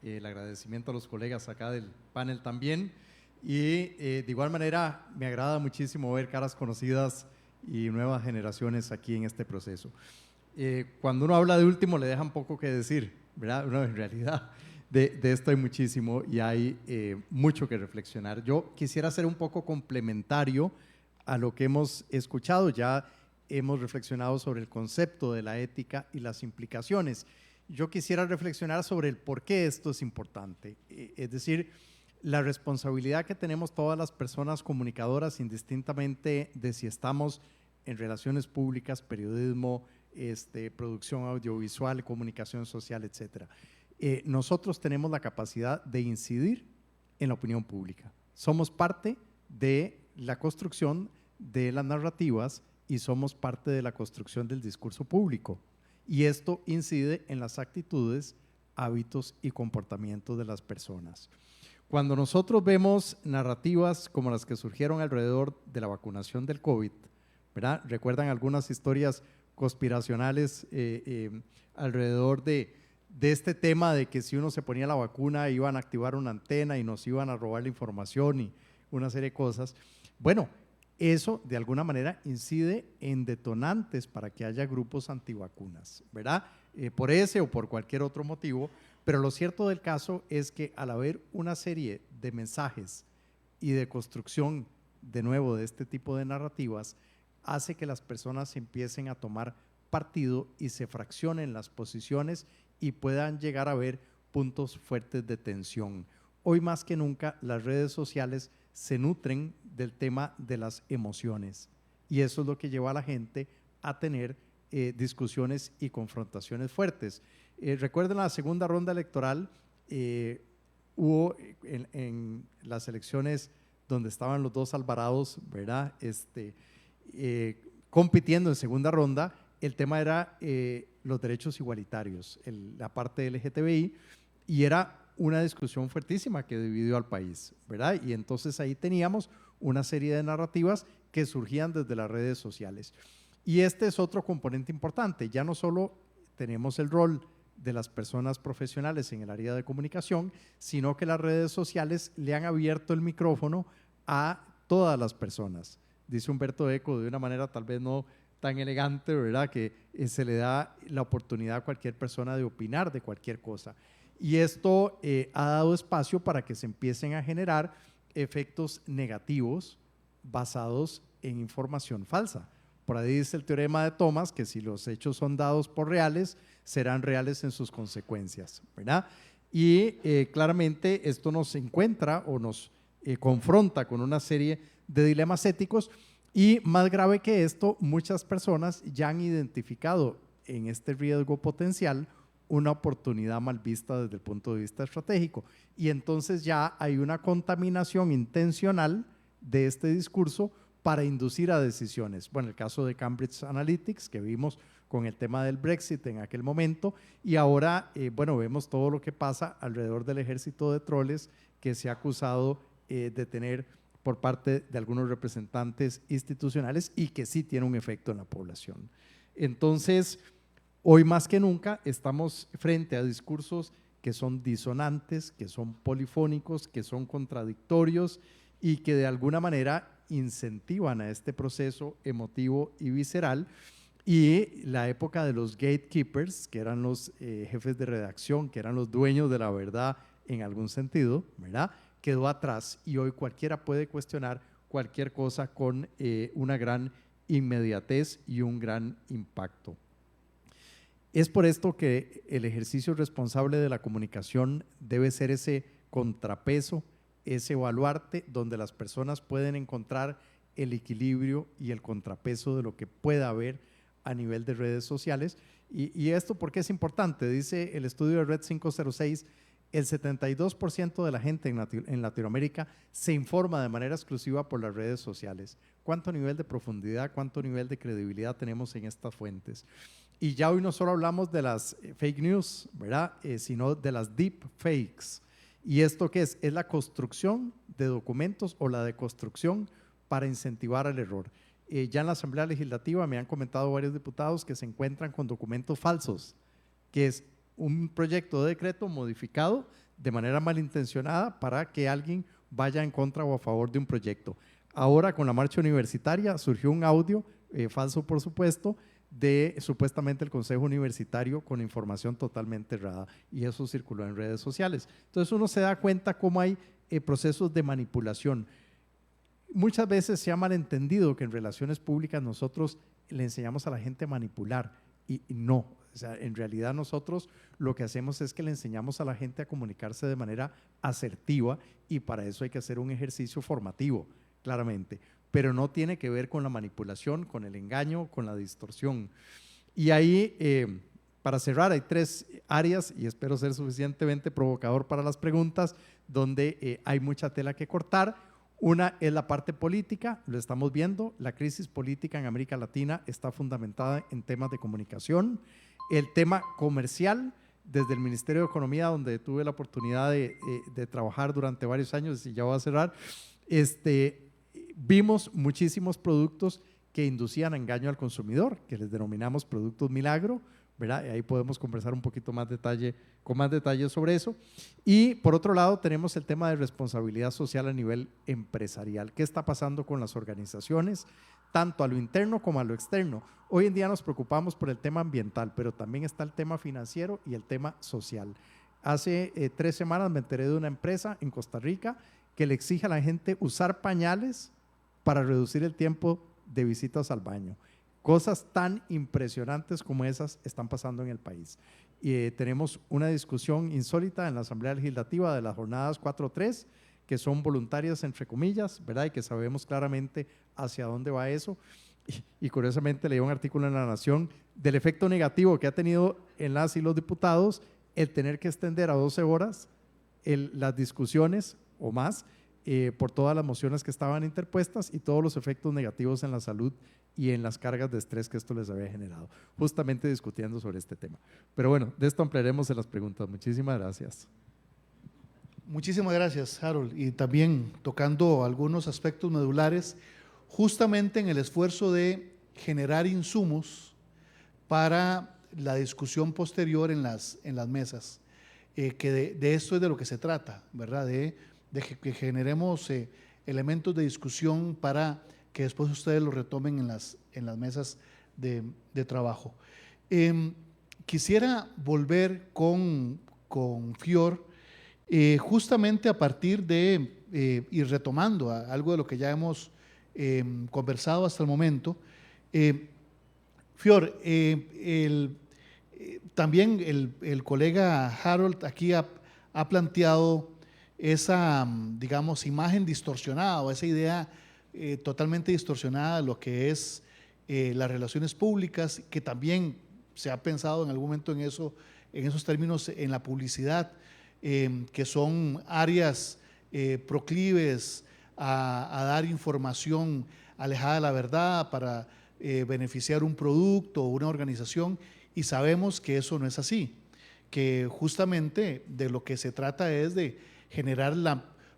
El agradecimiento a los colegas acá del panel también. Y de igual manera, me agrada muchísimo ver caras conocidas y nuevas generaciones aquí en este proceso. Cuando uno habla de último, le dejan poco que decir, ¿verdad? No, en realidad, de esto hay muchísimo y hay mucho que reflexionar. Yo quisiera ser un poco complementario a lo que hemos escuchado. Ya hemos reflexionado sobre el concepto de la ética y las implicaciones. Yo quisiera reflexionar sobre el por qué esto es importante. Es decir, la responsabilidad que tenemos todas las personas comunicadoras, indistintamente de si estamos en relaciones públicas, periodismo, producción audiovisual, comunicación social, etcétera. Nosotros tenemos la capacidad de incidir en la opinión pública. Somos parte de la construcción de las narrativas y somos parte de la construcción del discurso público. Y esto incide en las actitudes, hábitos y comportamientos de las personas. Cuando nosotros vemos narrativas como las que surgieron alrededor de la vacunación del COVID, ¿verdad? ¿Recuerdan algunas historias conspiracionales alrededor de este tema de que si uno se ponía la vacuna iban a activar una antena y nos iban a robar la información y una serie de cosas? Bueno, eso de alguna manera incide en detonantes para que haya grupos antivacunas, ¿verdad? Por ese o por cualquier otro motivo, pero lo cierto del caso es que al haber una serie de mensajes y de construcción de nuevo de este tipo de narrativas, hace que las personas empiecen a tomar partido y se fraccionen las posiciones y puedan llegar a ver puntos fuertes de tensión. Hoy más que nunca las redes sociales se nutren del tema de las emociones y eso es lo que lleva a la gente a tener discusiones y confrontaciones fuertes. Recuerden la segunda ronda electoral, hubo en las elecciones donde estaban los dos Alvarados, ¿verdad? Compitiendo en segunda ronda, el tema era los derechos igualitarios, la parte LGTBI, y era una discusión fuertísima que dividió al país, ¿verdad? Y entonces ahí teníamos una serie de narrativas que surgían desde las redes sociales. Y este es otro componente importante, ya no solo tenemos el rol de las personas profesionales en el área de comunicación, sino que las redes sociales le han abierto el micrófono a todas las personas. Dice Humberto Eco de una manera tal vez no tan elegante, ¿verdad? Que se le da la oportunidad a cualquier persona de opinar de cualquier cosa. Y esto ha dado espacio para que se empiecen a generar efectos negativos basados en información falsa. Por ahí dice el teorema de Thomas que si los hechos son dados por reales, serán reales en sus consecuencias, ¿verdad? Y claramente esto nos encuentra o nos confronta con una serie de dilemas éticos y más grave que esto, muchas personas ya han identificado en este riesgo potencial una oportunidad mal vista desde el punto de vista estratégico. Y entonces ya hay una contaminación intencional de este discurso para inducir a decisiones. Bueno, el caso de Cambridge Analytics, que vimos con el tema del Brexit en aquel momento, y ahora, bueno, vemos todo lo que pasa alrededor del ejército de troles que se ha acusado de tener por parte de algunos representantes institucionales y que sí tiene un efecto en la población. Entonces, hoy más que nunca estamos frente a discursos que son disonantes, que son polifónicos, que son contradictorios y que de alguna manera incentivan a este proceso emotivo y visceral. Y la época de los gatekeepers, que eran los jefes de redacción, que eran los dueños de la verdad en algún sentido, ¿verdad?, quedó atrás y hoy cualquiera puede cuestionar cualquier cosa con una gran inmediatez y un gran impacto. Es por esto que el ejercicio responsable de la comunicación debe ser ese contrapeso, ese baluarte donde las personas pueden encontrar el equilibrio y el contrapeso de lo que pueda haber a nivel de redes sociales. Y esto, ¿por qué es importante? Dice el estudio de Red 506, el 72% de la gente en Latinoamérica se informa de manera exclusiva por las redes sociales. ¿Cuánto nivel de profundidad, cuánto nivel de credibilidad tenemos en estas fuentes? Y ya hoy no solo hablamos de las fake news, ¿verdad?, sino de las deep fakes. ¿Y esto qué es? Es la construcción de documentos o la deconstrucción para incentivar el error. Ya en la Asamblea Legislativa me han comentado varios diputados que se encuentran con documentos falsos, que es un proyecto de decreto modificado de manera malintencionada para que alguien vaya en contra o a favor de un proyecto. Ahora con la marcha universitaria surgió un audio, falso por supuesto, de supuestamente el Consejo Universitario con información totalmente errada y eso circuló en redes sociales. Entonces uno se da cuenta cómo hay procesos de manipulación. Muchas veces se ha malentendido que en relaciones públicas nosotros le enseñamos a la gente a manipular y no. O sea, en realidad nosotros lo que hacemos es que le enseñamos a la gente a comunicarse de manera asertiva y para eso hay que hacer un ejercicio formativo, claramente, pero no tiene que ver con la manipulación, con el engaño, con la distorsión. Y ahí, para cerrar, hay 3 áreas y espero ser suficientemente provocador para las preguntas donde hay mucha tela que cortar. Una es la parte política, lo estamos viendo, la crisis política en América Latina está fundamentada en temas de comunicación. El tema comercial, desde el Ministerio de Economía, donde tuve la oportunidad de trabajar durante varios años, y ya voy a cerrar, vimos muchísimos productos que inducían a engaño al consumidor, que les denominamos productos milagro, ¿verdad? Y ahí podemos conversar un poquito más con más detalle sobre eso. Y por otro lado tenemos el tema de responsabilidad social a nivel empresarial. ¿Qué está pasando con las organizaciones, tanto a lo interno como a lo externo? Hoy en día nos preocupamos por el tema ambiental, pero también está el tema financiero y el tema social. Hace 3 semanas me enteré de una empresa en Costa Rica que le exige a la gente usar pañales para reducir el tiempo de visitas al baño. Cosas tan impresionantes como esas están pasando en el país. Y tenemos una discusión insólita en la Asamblea Legislativa de las jornadas 4.3, que son voluntarias entre comillas, ¿verdad? Y que sabemos claramente hacia dónde va eso. Y curiosamente leí un artículo en La Nación del efecto negativo que ha tenido en las y los diputados el tener que extender a 12 horas las discusiones o más por todas las mociones que estaban interpuestas y todos los efectos negativos en la salud y en las cargas de estrés que esto les había generado, justamente discutiendo sobre este tema. Pero bueno, de esto ampliaremos en las preguntas. Muchísimas gracias. Muchísimas gracias, Harold. Y también tocando algunos aspectos medulares, justamente en el esfuerzo de generar insumos para la discusión posterior en las mesas, que de esto es de lo que se trata, ¿verdad? De que generemos elementos de discusión para que después ustedes lo retomen en las mesas de trabajo. Quisiera volver con Fior, justamente a partir de, y retomando algo de lo que ya hemos conversado hasta el momento. Fior, también el colega Harold aquí ha planteado esa, digamos, imagen distorsionada o esa idea totalmente distorsionada de lo que es las relaciones públicas, que también se ha pensado en algún momento en eso en esos términos en la publicidad, que son áreas proclives a dar información alejada de la verdad para beneficiar un producto o una organización, y sabemos que eso no es así, que justamente de lo que se trata es de generar,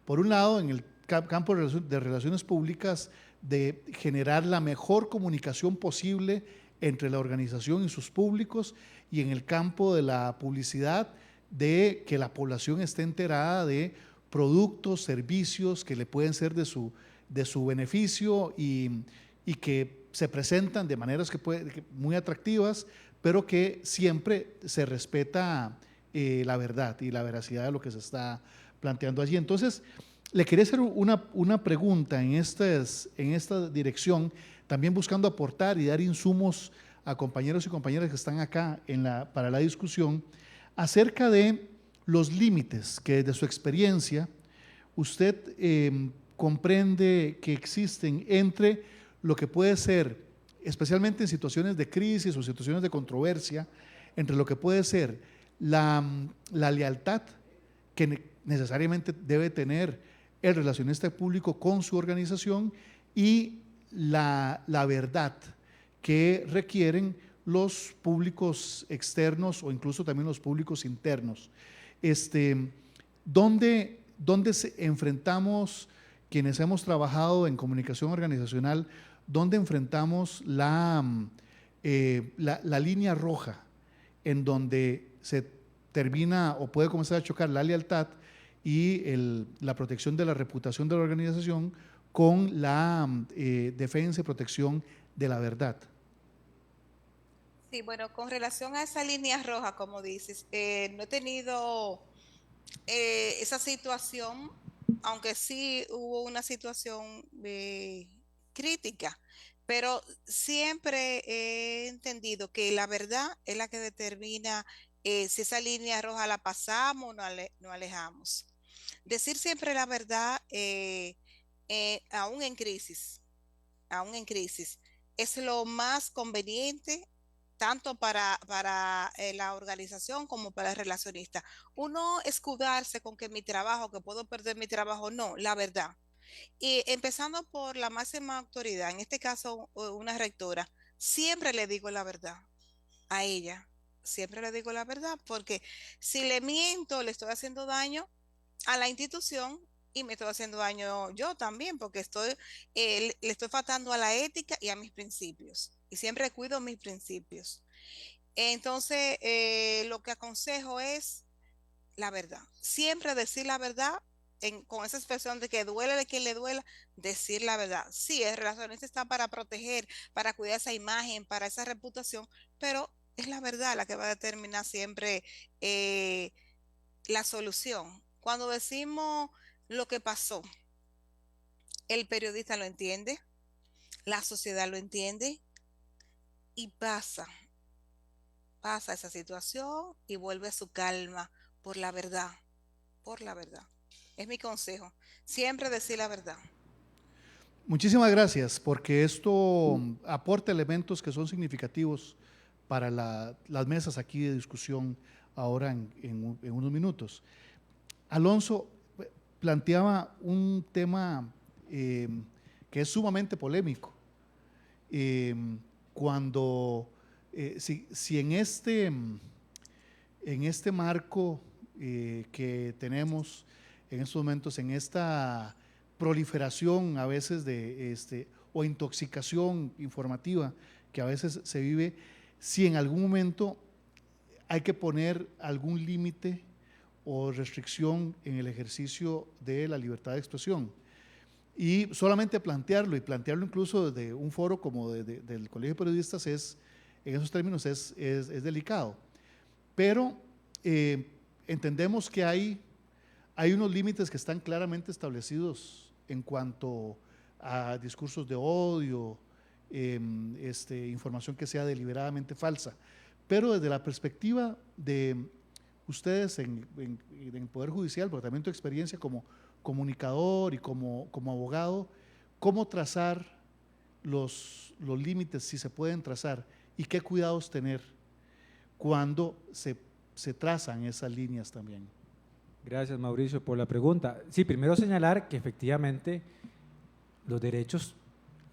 por un lado, en el campo de relaciones públicas, de generar la mejor comunicación posible entre la organización y sus públicos, y en el campo de la publicidad, de que la población esté enterada de productos, servicios que le pueden ser de su beneficio y que se presentan de maneras muy atractivas, pero que siempre se respeta la verdad y la veracidad de lo que se está planteando allí. Entonces, le quería hacer una pregunta en esta dirección, también buscando aportar y dar insumos a compañeros y compañeras que están acá para la discusión, acerca de los límites que desde su experiencia usted comprende que existen entre lo que puede ser, especialmente en situaciones de crisis o situaciones de controversia, entre lo que puede ser la lealtad que necesariamente debe tener el relacionista público con su organización y la verdad que requieren los públicos externos o incluso también los públicos internos. ¿Dónde enfrentamos, quienes hemos trabajado en comunicación organizacional, dónde enfrentamos la línea roja en donde se termina o puede comenzar a chocar la lealtad y la protección de la reputación de la organización con la defensa y protección de la verdad? Sí, bueno, con relación a esa línea roja, como dices, no he tenido esa situación, aunque sí hubo una situación crítica, pero siempre he entendido que la verdad es la que determina si esa línea roja la pasamos o no alejamos. Decir siempre la verdad, aún en crisis, es lo más conveniente tanto para la organización como para el relacionista. Uno escudarse con que mi trabajo, que puedo perder mi trabajo, no, la verdad. Y empezando por la máxima autoridad, en este caso una rectora, siempre le digo la verdad a ella, siempre le digo la verdad, porque si le miento, le estoy haciendo daño a la institución y me estoy haciendo daño yo también, porque le estoy faltando a la ética y a mis principios. Y siempre cuido mis principios. Entonces, lo que aconsejo es la verdad. Siempre decir la verdad, con esa expresión de que duele de quien le duela, decir la verdad. Sí, el relacionista está para proteger, para cuidar esa imagen, para esa reputación, pero es la verdad la que va a determinar siempre la solución. Cuando decimos lo que pasó, el periodista lo entiende, la sociedad lo entiende y pasa esa situación y vuelve a su calma por la verdad, por la verdad. Es mi consejo, siempre decir la verdad. Muchísimas gracias, porque esto aporta elementos que son significativos para las mesas aquí de discusión ahora en unos minutos. Alonso planteaba un tema que es sumamente polémico. Si en este marco que tenemos en estos momentos, en esta proliferación a veces o intoxicación informativa que a veces se vive, si en algún momento hay que poner algún límite o restricción en el ejercicio de la libertad de expresión. Y solamente plantearlo, y plantearlo incluso desde un foro como del Colegio de Periodistas, en esos términos es delicado. Pero entendemos que hay unos límites que están claramente establecidos en cuanto a discursos de odio, información que sea deliberadamente falsa. Pero desde la perspectiva de ustedes en el Poder Judicial, pero también tu experiencia como comunicador y como abogado, ¿cómo trazar los límites, si se pueden trazar, y qué cuidados tener cuando se se trazan esas líneas también. Gracias, Mauricio, por la pregunta. Sí, primero señalar que efectivamente los derechos,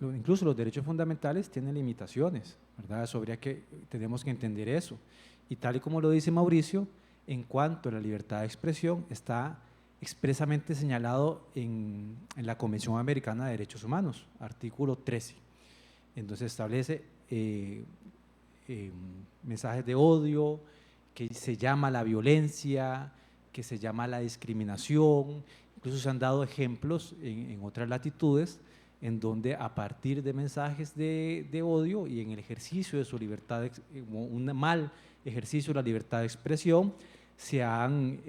incluso los derechos fundamentales, tienen limitaciones, ¿verdad? Tenemos que entender eso. Y tal y como lo dice Mauricio, en cuanto a la libertad de expresión, está expresamente señalado en la Convención Americana de Derechos Humanos, artículo 13. Entonces establece mensajes de odio, que se llama la violencia, que se llama la discriminación. Incluso se han dado ejemplos en otras latitudes en donde a partir de mensajes de odio y en el ejercicio de su libertad, un mal ejercicio de la libertad de expresión, se han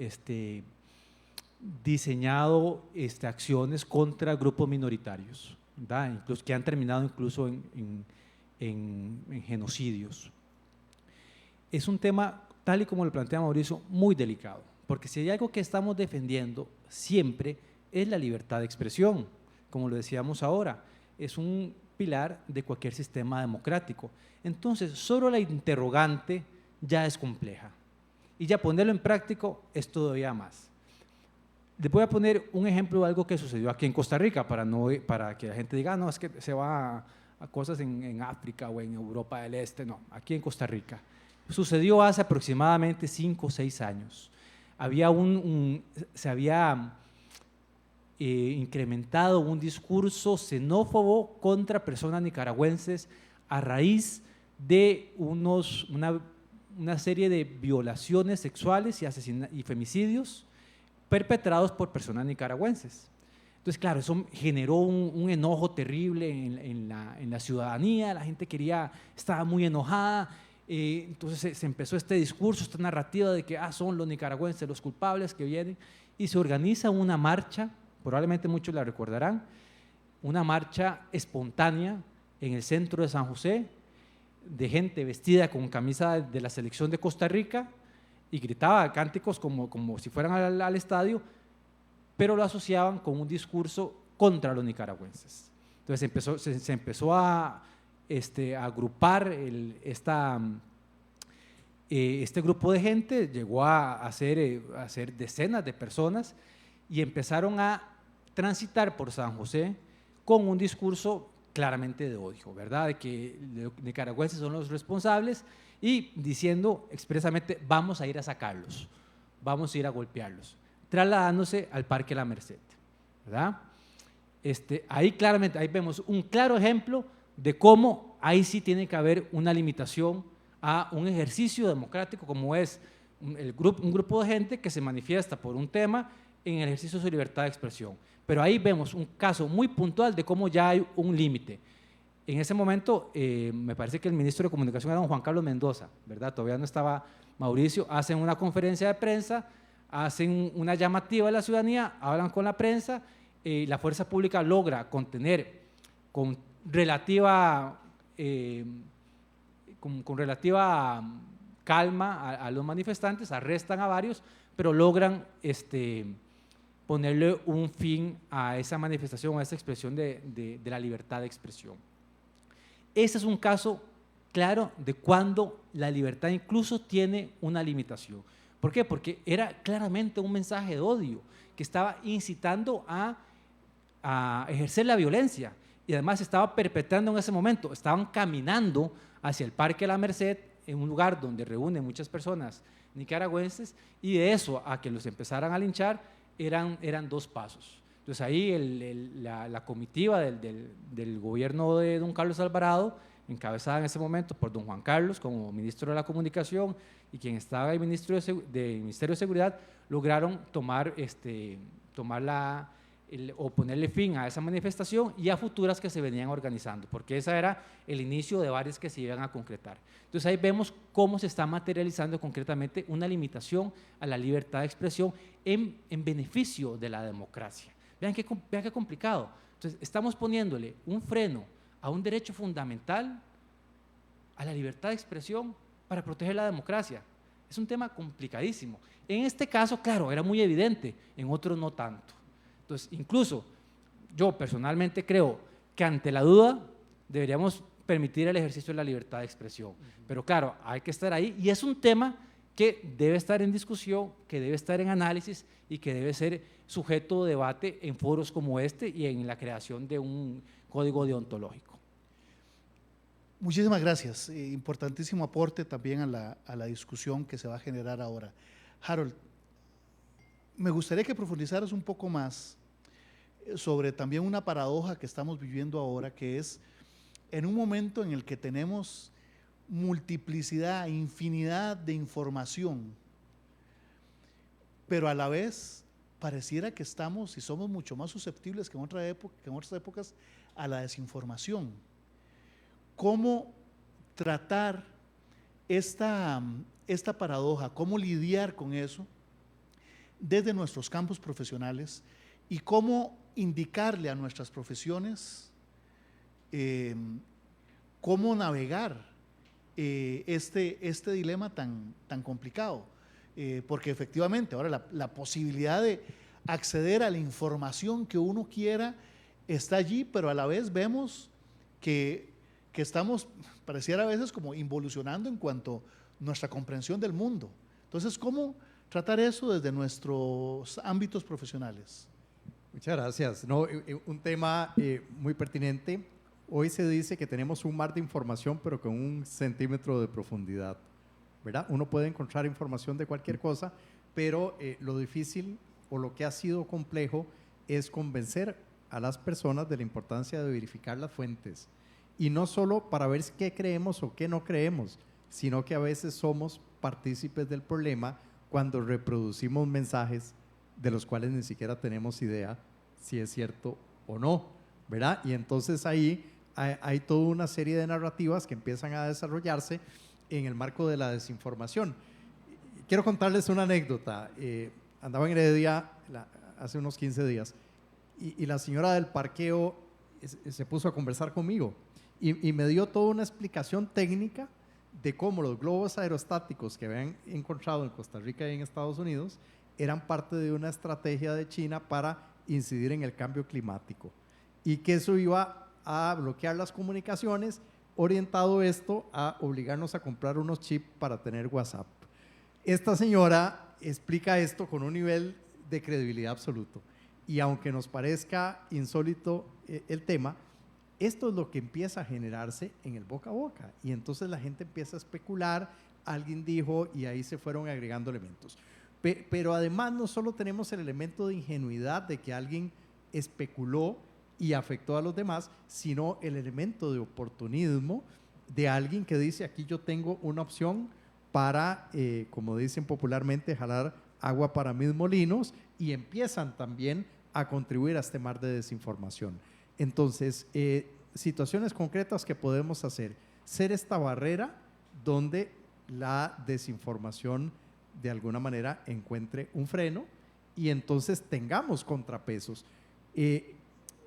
diseñado acciones contra grupos minoritarios, ¿verdad? Incluso, que han terminado incluso en genocidios. Es un tema, tal y como lo plantea Mauricio, muy delicado, porque si hay algo que estamos defendiendo siempre es la libertad de expresión, como lo decíamos ahora, es un pilar de cualquier sistema democrático. Entonces, solo la interrogante ya es compleja, y ya ponerlo en práctico es todavía más. Les voy a poner un ejemplo de algo que sucedió aquí en Costa Rica, para que la gente diga, no, es que se va a cosas en África o en Europa del Este. No, aquí en Costa Rica. Sucedió hace aproximadamente 5 o 6 años. Se había incrementado un discurso xenófobo contra personas nicaragüenses a raíz de una serie de violaciones sexuales y femicidios perpetrados por personas nicaragüenses. Entonces, claro, eso generó un enojo terrible en la ciudadanía, la gente estaba muy enojada, entonces se empezó este discurso, esta narrativa de que son los nicaragüenses los culpables que vienen, y se organiza una marcha, probablemente muchos la recordarán, una marcha espontánea en el centro de San José, de gente vestida con camisa de la selección de Costa Rica, y gritaba cánticos como si fueran al estadio, pero lo asociaban con un discurso contra los nicaragüenses. Entonces se empezó a agrupar este grupo de gente, llegó a ser decenas de personas, y empezaron a transitar por San José con un discurso claramente de odio, ¿verdad? De que los nicaragüenses son los responsables, y diciendo expresamente, vamos a ir a sacarlos, vamos a ir a golpearlos, trasladándose al Parque La Merced, ¿verdad? Ahí vemos un claro ejemplo de cómo ahí sí tiene que haber una limitación a un ejercicio democrático, como es un grupo de gente que se manifiesta por un tema en el ejercicio de su libertad de expresión. Pero ahí vemos un caso muy puntual de cómo ya hay un límite. En ese momento, me parece que el ministro de Comunicación era don Juan Carlos Mendoza, ¿verdad? Todavía no estaba Mauricio. Hacen una conferencia de prensa, hacen una llamativa a la ciudadanía, hablan con la prensa, la fuerza pública logra contener con relativa calma a los manifestantes, arrestan a varios, pero logran ponerle un fin a esa manifestación, a esa expresión de la libertad de expresión. Ese es un caso claro de cuando la libertad incluso tiene una limitación. ¿Por qué? Porque era claramente un mensaje de odio que estaba incitando a ejercer la violencia, y además se estaba perpetrando en ese momento. Estaban caminando hacia el Parque La Merced, en un lugar donde reúnen muchas personas nicaragüenses, y de eso a que los empezaran a linchar eran 2 pasos. Entonces ahí la comitiva del gobierno de don Carlos Alvarado, encabezada en ese momento por don Juan Carlos como ministro de la Comunicación, y quien estaba el Ministerio de Seguridad, lograron o ponerle fin a esa manifestación y a futuras que se venían organizando, porque ese era el inicio de varias que se iban a concretar. Entonces ahí vemos cómo se está materializando concretamente una limitación a la libertad de expresión en beneficio de la democracia. Vean qué complicado. Entonces estamos poniéndole un freno a un derecho fundamental, a la libertad de expresión, para proteger la democracia. Es un tema complicadísimo. En este caso, claro, era muy evidente, en otros no tanto. Entonces, incluso yo personalmente creo que ante la duda deberíamos permitir el ejercicio de la libertad de expresión. Pero claro, hay que estar ahí, y es un tema que debe estar en discusión, que debe estar en análisis y que debe ser sujeto de debate en foros como este y en la creación de un código deontológico. Muchísimas gracias. Importantísimo aporte también a la discusión que se va a generar ahora. Harold, me gustaría que profundizaras un poco más sobre también una paradoja que estamos viviendo ahora, que es en un momento en el que tenemos multiplicidad, infinidad de información, pero a la vez pareciera que estamos y somos mucho más susceptibles que en otras épocas a la desinformación. ¿Cómo tratar esta paradoja? ¿Cómo lidiar con eso desde nuestros campos profesionales? ¿Y cómo indicarle a nuestras profesiones cómo navegar este dilema tan complicado? Porque efectivamente ahora la posibilidad de acceder a la información que uno quiera está allí, pero a la vez vemos que estamos, pareciera a veces como involucionando en cuanto a nuestra comprensión del mundo. Entonces, ¿cómo tratar eso desde nuestros ámbitos profesionales? Muchas gracias. No, un tema muy pertinente. Hoy se dice que tenemos un mar de información, pero con 1 centímetro de profundidad, ¿verdad? Uno puede encontrar información de cualquier cosa, pero lo difícil o lo que ha sido complejo es convencer a las personas de la importancia de verificar las fuentes. Y no solo para ver qué creemos o qué no creemos, sino que a veces somos partícipes del problema cuando reproducimos mensajes de los cuales ni siquiera tenemos idea si es cierto o no, ¿verdad? Y entonces ahí hay toda una serie de narrativas que empiezan a desarrollarse en el marco de la desinformación. Quiero contarles una anécdota. Andaba en Heredia hace unos 15 días y la señora del parqueo se puso a conversar conmigo y me dio toda una explicación técnica de cómo los globos aerostáticos que habían encontrado en Costa Rica y en Estados Unidos eran parte de una estrategia de China para incidir en el cambio climático y que eso iba a bloquear las comunicaciones, orientado esto a obligarnos a comprar unos chips para tener WhatsApp. Esta señora explica esto con un nivel de credibilidad absoluto y aunque nos parezca insólito el tema, esto es lo que empieza a generarse en el boca a boca y entonces la gente empieza a especular, alguien dijo y ahí se fueron agregando elementos. Pero además no solo tenemos el elemento de ingenuidad de que alguien especuló y afectó a los demás, sino el elemento de oportunismo de alguien que dice aquí yo tengo una opción para, como dicen popularmente, jalar agua para mis molinos y empiezan también a contribuir a este mar de desinformación. Entonces, situaciones concretas que podemos hacer, ser esta barrera donde la desinformación de alguna manera encuentre un freno y entonces tengamos contrapesos.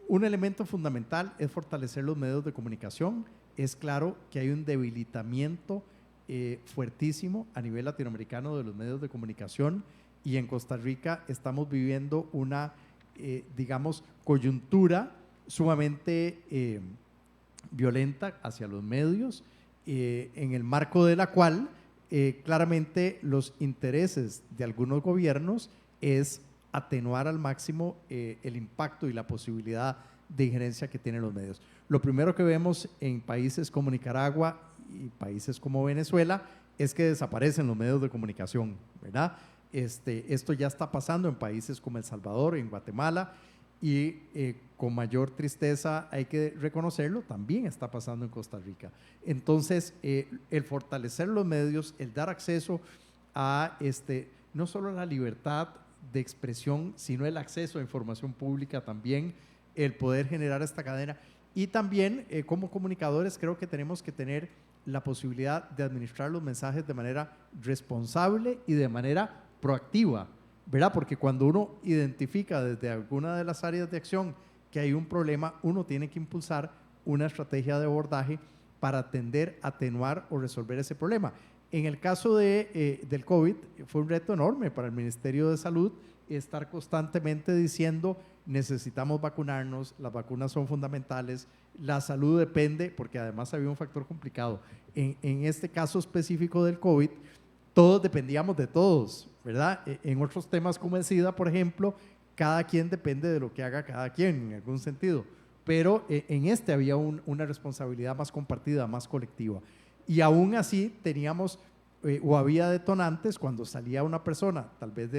Un elemento fundamental es fortalecer los medios de comunicación. Es claro que hay un debilitamiento fuertísimo a nivel latinoamericano de los medios de comunicación y en Costa Rica estamos viviendo una, digamos, coyuntura sumamente violenta hacia los medios, en el marco de la cual claramente los intereses de algunos gobiernos es atenuar al máximo el impacto y la posibilidad de injerencia que tienen los medios. Lo primero que vemos en países como Nicaragua y países como Venezuela es que desaparecen los medios de comunicación, ¿verdad? Esto ya está pasando en países como El Salvador, en Guatemala y con mayor tristeza hay que reconocerlo, también está pasando en Costa Rica. Entonces, el fortalecer los medios, el dar acceso a no solo la libertad de expresión, sino el acceso a información pública también, el poder generar esta cadena y también como comunicadores creo que tenemos que tener la posibilidad de administrar los mensajes de manera responsable y de manera proactiva, ¿verdad? Porque cuando uno identifica desde alguna de las áreas de acción que hay un problema, uno tiene que impulsar una estrategia de abordaje para atender, atenuar o resolver ese problema. En el caso del COVID fue un reto enorme para el Ministerio de Salud estar constantemente diciendo necesitamos vacunarnos, las vacunas son fundamentales, la salud depende, porque además había un factor complicado. En este caso específico del COVID, todos dependíamos de todos, ¿verdad? En otros temas como el SIDA, por ejemplo, cada quien depende de lo que haga cada quien, en algún sentido. Pero en este había una responsabilidad más compartida, más colectiva. Y aún así teníamos o había detonantes cuando salía una persona, tal vez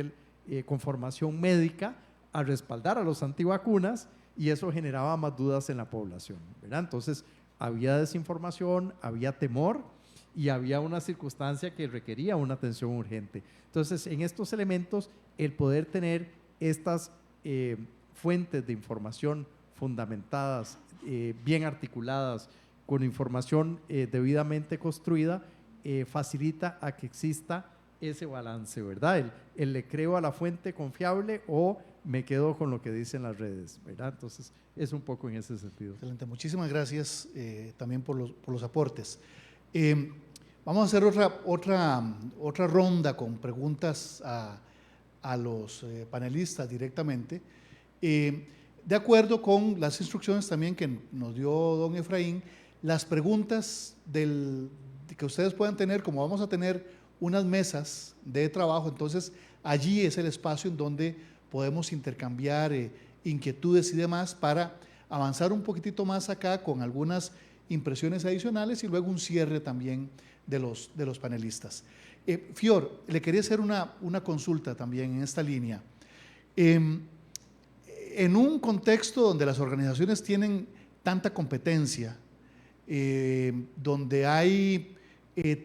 con formación médica, a respaldar a los antivacunas, y eso generaba más dudas en la población, ¿verdad? Entonces había desinformación, había temor y había una circunstancia que requería una atención urgente. Entonces, en estos elementos, el poder tener estas fuentes de información fundamentadas, bien articuladas, con información debidamente construida, facilita a que exista ese balance, ¿verdad? El le creo a la fuente confiable o me quedo con lo que dicen las redes, ¿verdad? Entonces, es un poco en ese sentido. Excelente, muchísimas gracias también por los aportes. Vamos a hacer otra ronda con preguntas a los panelistas directamente. De acuerdo con las instrucciones también que nos dio don Efraín, las preguntas que ustedes puedan tener, como vamos a tener unas mesas de trabajo, entonces allí es el espacio en donde podemos intercambiar inquietudes y demás para avanzar un poquitito más acá con algunas impresiones adicionales y luego un cierre también de los panelistas. Fior, le quería hacer una consulta también en esta línea. En un contexto donde las organizaciones tienen tanta competencia, donde hay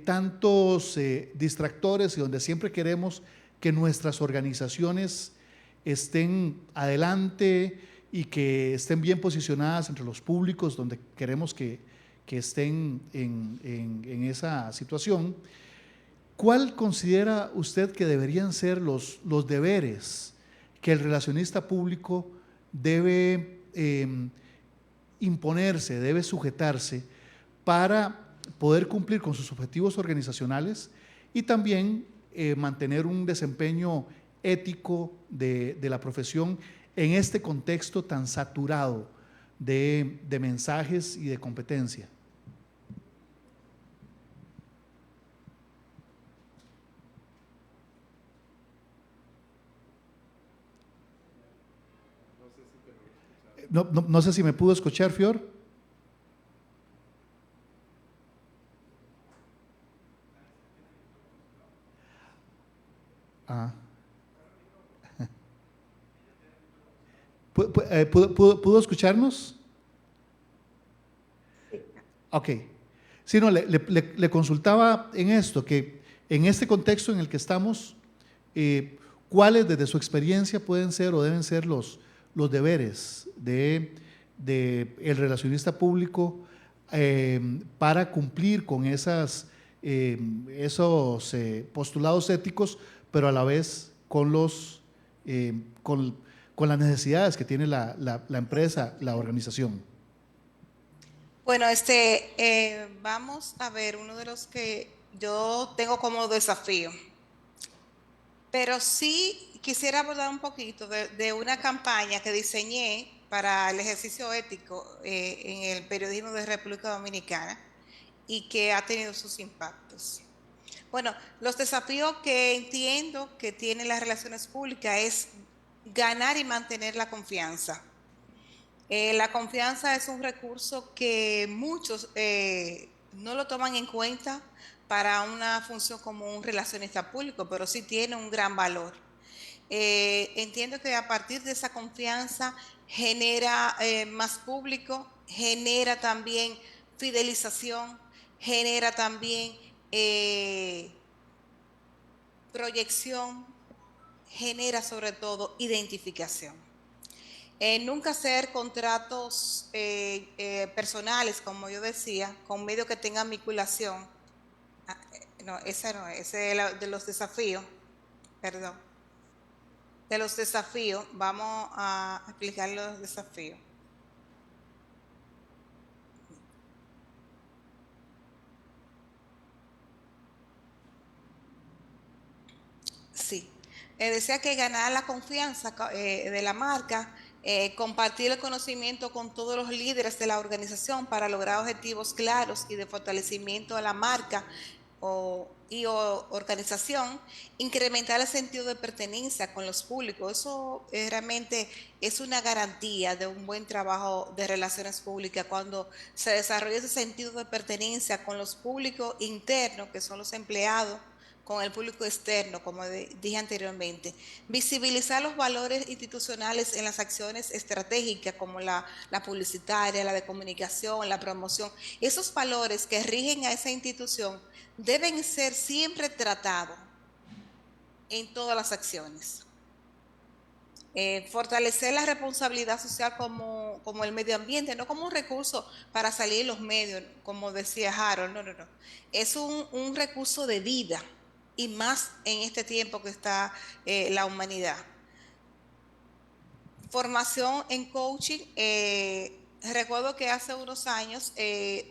tantos distractores y donde siempre queremos que nuestras organizaciones estén adelante y que estén bien posicionadas entre los públicos donde queremos que estén en esa situación, ¿cuál considera usted que deberían ser los deberes que el relacionista público debe imponerse, debe sujetarse para poder cumplir con sus objetivos organizacionales y también mantener un desempeño ético de la profesión en este contexto tan saturado de mensajes y de competencia? No sé si me pudo escuchar, Fior. ¿Pudo escucharnos? Ok. Sí, no, le consultaba en esto, que en este contexto en el que estamos, ¿cuáles desde su experiencia pueden ser o deben ser los deberes de el relacionista público para cumplir con esos postulados éticos, pero a la vez con las necesidades que tiene la empresa, la organización? Bueno, vamos a ver uno de los que yo tengo como desafío, pero sí quisiera abordar un poquito de una campaña que diseñé para el ejercicio ético en el periodismo de República Dominicana y que ha tenido sus impactos. Bueno, los desafíos que entiendo que tienen las relaciones públicas es ganar y mantener la confianza. La confianza es un recurso que muchos no lo toman en cuenta para una función como un relacionista público, pero sí tiene un gran valor. Entiendo que a partir de esa confianza genera más público, genera también fidelización, genera también proyección, genera sobre todo identificación. Nunca hacer contratos personales, como yo decía, con medios que tengan vinculación. No, ese no es, ese es de los desafíos, perdón. De los desafíos, vamos a explicar los desafíos. Sí, decía que ganar la confianza de la marca, compartir el conocimiento con todos los líderes de la organización para lograr objetivos claros y de fortalecimiento de la marca organización, incrementar el sentido de pertenencia con los públicos. Eso realmente es una garantía de un buen trabajo de relaciones públicas, cuando se desarrolla ese sentido de pertenencia con los públicos internos, que son los empleados, con el público externo, como dije anteriormente. Visibilizar los valores institucionales en las acciones estratégicas, como la publicitaria, la de comunicación, la promoción. Esos valores que rigen a esa institución deben ser siempre tratados en todas las acciones. Fortalecer la responsabilidad social como el medio ambiente, no como un recurso para salir en los medios, como decía Harold, no. Es un recurso de vida, y más en este tiempo que está la humanidad. Formación en coaching. Recuerdo que hace unos años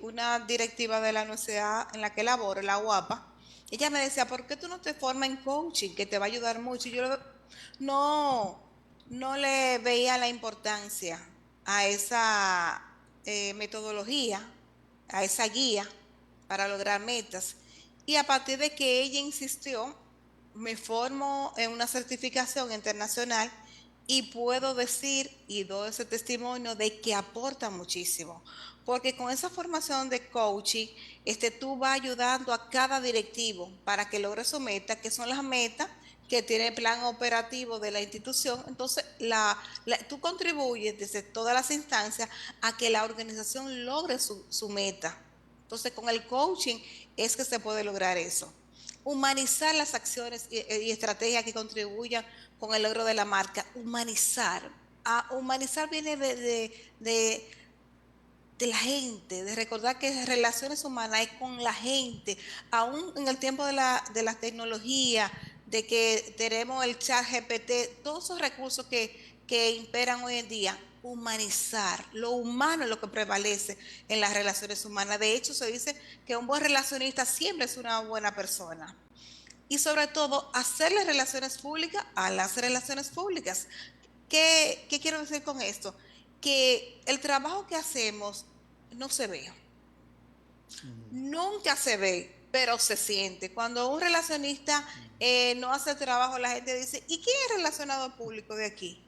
una directiva de la universidad en la que laboro, la UAPA, ella me decía, ¿por qué tú no te formas en coaching, que te va a ayudar mucho? Y yo no le veía la importancia a esa metodología, a esa guía para lograr metas. Y a partir de que ella insistió, me formo en una certificación internacional y puedo decir y doy ese testimonio de que aporta muchísimo. Porque con esa formación de coaching, tú vas ayudando a cada directivo para que logre su meta, que son las metas que tiene el plan operativo de la institución. Entonces, tú contribuyes desde todas las instancias a que la organización logre su meta. Entonces, con el coaching es que se puede lograr eso. Humanizar las acciones y estrategias que contribuyan con el logro de la marca. Humanizar. Humanizar viene de la gente, de recordar que relaciones humanas es con la gente. Aún en el tiempo de la tecnología, de que tenemos el chat GPT, todos esos recursos que imperan hoy en día, humanizar. Lo humano es lo que prevalece en las relaciones humanas. De hecho, se dice que un buen relacionista siempre es una buena persona. Y sobre todo, hacerle relaciones públicas a las relaciones públicas. ¿Qué quiero decir con esto? Que el trabajo que hacemos no se ve. Nunca se ve, pero se siente. Cuando un relacionista no hace el trabajo, la gente dice, ¿y quién es relacionado público de aquí?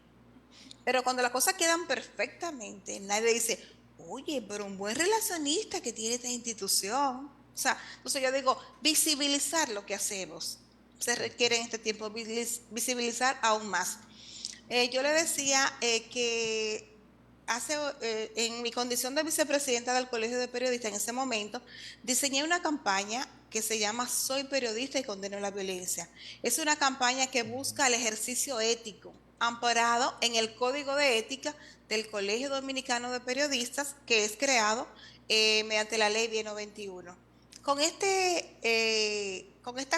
Pero cuando las cosas quedan perfectamente, nadie dice, oye, pero un buen relacionista que tiene esta institución. O sea, entonces yo digo, visibilizar lo que hacemos. Se requiere en este tiempo visibilizar aún más. Yo le decía que en mi condición de vicepresidenta del Colegio de Periodistas en ese momento, diseñé una campaña que se llama Soy Periodista y Condeno la Violencia. Es una campaña que busca el ejercicio ético, amparado en el Código de Ética del Colegio Dominicano de Periodistas, que es creado mediante la Ley 1091. Con esta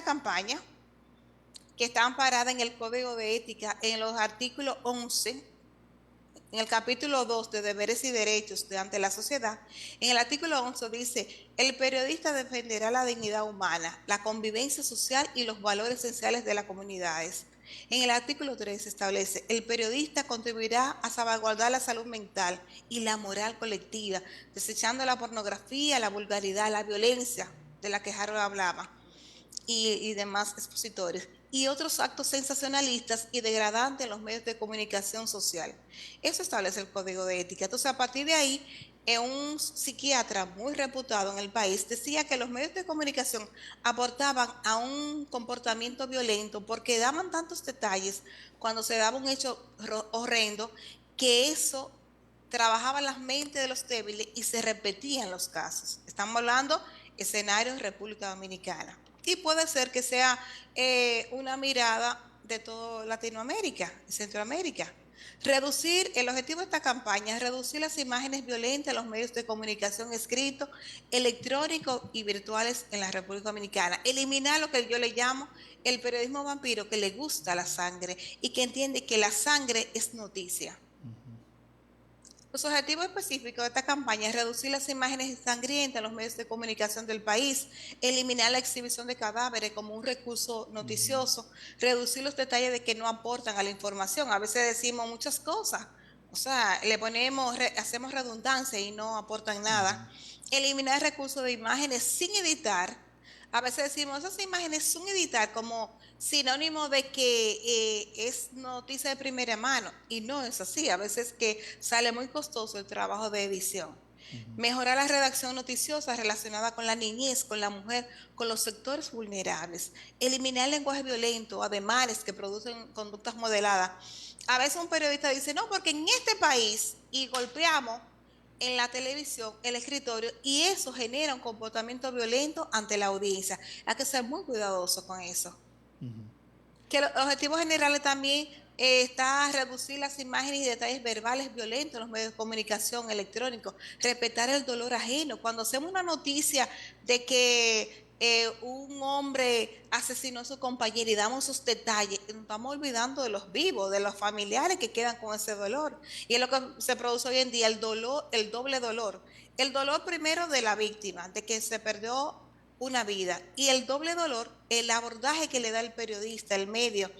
campaña, que está amparada en el Código de Ética, en los artículos 11, en el capítulo 2 de Deberes y Derechos ante la sociedad, en el artículo 11 dice, el periodista defenderá la dignidad humana, la convivencia social y los valores esenciales de las comunidades. En el artículo 3 establece, el periodista contribuirá a salvaguardar la salud mental y la moral colectiva, desechando la pornografía, la vulgaridad, la violencia de la que Harold hablaba y demás expositores, y otros actos sensacionalistas y degradantes en los medios de comunicación social. Eso establece el Código de Ética. Entonces, a partir de ahí, un psiquiatra muy reputado en el país decía que los medios de comunicación aportaban a un comportamiento violento porque daban tantos detalles cuando se daba un hecho horrendo que eso trabajaba las mentes de los débiles y se repetían los casos. Estamos hablando de escenarios en República Dominicana. Y puede ser que sea una mirada de toda Latinoamérica y Centroamérica. El objetivo de esta campaña es reducir las imágenes violentas en los medios de comunicación escritos, electrónicos y virtuales en la República Dominicana. Eliminar lo que yo le llamo el periodismo vampiro, que le gusta la sangre y que entiende que la sangre es noticia. Los objetivos específicos de esta campaña es reducir las imágenes sangrientas en los medios de comunicación del país, eliminar la exhibición de cadáveres como un recurso noticioso, reducir los detalles de que no aportan a la información. A veces decimos muchas cosas, o sea, hacemos redundancia y no aportan nada. Eliminar recursos de imágenes sin editar, a veces decimos, esas imágenes son editadas como sinónimo de que es noticia de primera mano, y no es así, a veces que sale muy costoso el trabajo de edición. Mejorar la redacción noticiosa relacionada con la niñez, con la mujer, con los sectores vulnerables. Eliminar el lenguaje violento, ademanes que producen conductas modeladas. A veces un periodista dice, no, porque en este país, y golpeamos en la televisión el escritorio, y eso genera un comportamiento violento ante la audiencia. Hay que ser muy cuidadoso con eso. Que los objetivos generales también está reducir las imágenes y detalles verbales violentos en los medios de comunicación electrónicos, respetar el dolor ajeno. Cuando hacemos una noticia de que un hombre asesinó a su compañera y damos esos detalles, nos estamos olvidando de los vivos, de los familiares que quedan con ese dolor. Y es lo que se produce hoy en día, el dolor, el doble dolor. El dolor primero de la víctima, de que se perdió una vida, y el doble dolor, el abordaje que le da el periodista, el medio,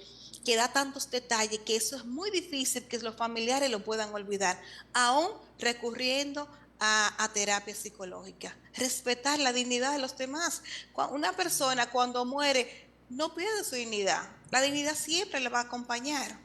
que da tantos detalles que eso es muy difícil que los familiares lo puedan olvidar, aún recurriendo a terapia psicológica. Respetar la dignidad de los demás. Una persona cuando muere no pierde su dignidad, la dignidad siempre le va a acompañar.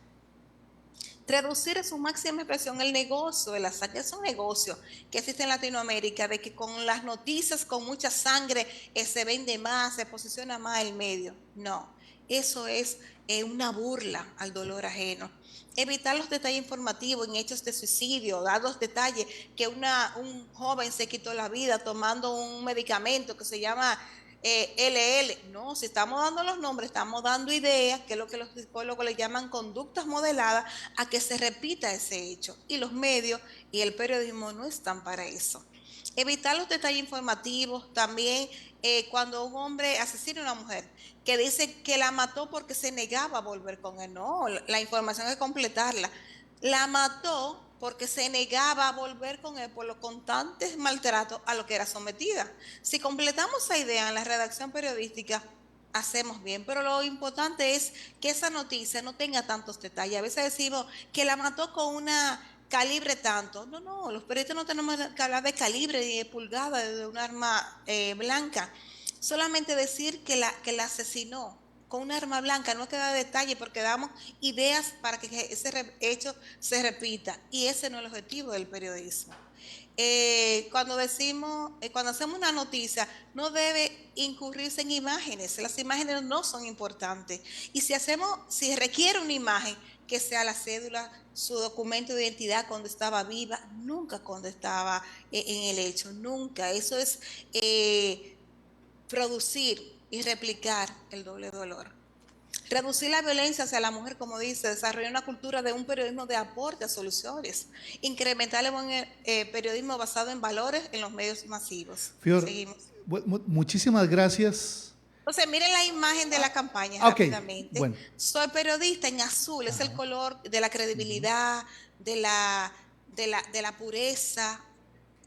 Reducir en su máxima expresión el negocio de la sangre. Es un negocio que existe en Latinoamérica, de que con las noticias con mucha sangre se vende más, se posiciona más el medio. No, eso es una burla al dolor ajeno. Evitar los detalles informativos en hechos de suicidio, dar los detalles que un joven se quitó la vida tomando un medicamento que se llama LL. No, si estamos dando los nombres, estamos dando ideas, que es lo que los psicólogos le llaman conductas modeladas, a que se repita ese hecho. Y los medios y el periodismo no están para eso. Evitar los detalles informativos también, cuando un hombre asesina a una mujer, que dice que la mató porque se negaba a volver con él. No, la información es completarla. La mató porque se negaba a volver con él por los constantes maltratos a los que era sometida. Si completamos esa idea en la redacción periodística, hacemos bien, pero lo importante es que esa noticia no tenga tantos detalles. A veces decimos que la mató con una calibre tanto. No, los periodistas no tenemos que hablar de calibre ni de pulgada de un arma blanca. Solamente decir que la asesinó con un arma blanca, no queda detalle porque damos ideas para que ese hecho se repita, y ese no es el objetivo del periodismo. Cuando hacemos una noticia, no debe incurrirse en imágenes. Las imágenes no son importantes, y si requiere una imagen, que sea la cédula, su documento de identidad cuando estaba viva, nunca cuando estaba en el hecho, nunca. Eso es producir y replicar el doble dolor. Reducir la violencia hacia la mujer, como dice, desarrollar una cultura de un periodismo de aporte a soluciones, incrementar el buen periodismo basado en valores en los medios masivos. Fior, Seguimos. Muchísimas gracias. Entonces, miren la imagen de la campaña rápidamente. Bueno. Soy periodista en azul, es el color de la credibilidad, de la pureza,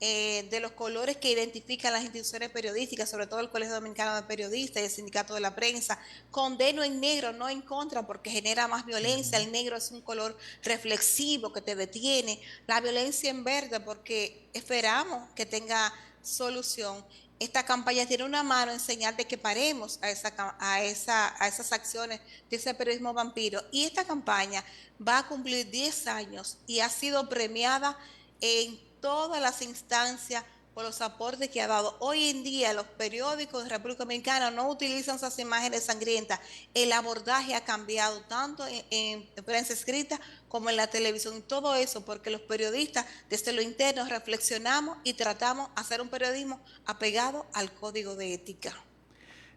de los colores que identifican las instituciones periodísticas, sobre todo el Colegio Dominicano de Periodistas y el Sindicato de la Prensa. Condeno en negro, no en contra, porque genera más violencia. El negro es un color reflexivo que te detiene. La violencia en verde, porque esperamos que tenga solución. Esta campaña tiene una mano en señal de que paremos a esas acciones de ese periodismo vampiro. Y esta campaña va a cumplir 10 años y ha sido premiada en todas las instancias por los aportes que ha dado. Hoy en día los periódicos de República Dominicana no utilizan esas imágenes sangrientas. El abordaje ha cambiado tanto en prensa escrita como en la televisión, y todo eso porque los periodistas desde lo interno reflexionamos y tratamos de hacer un periodismo apegado al código de ética.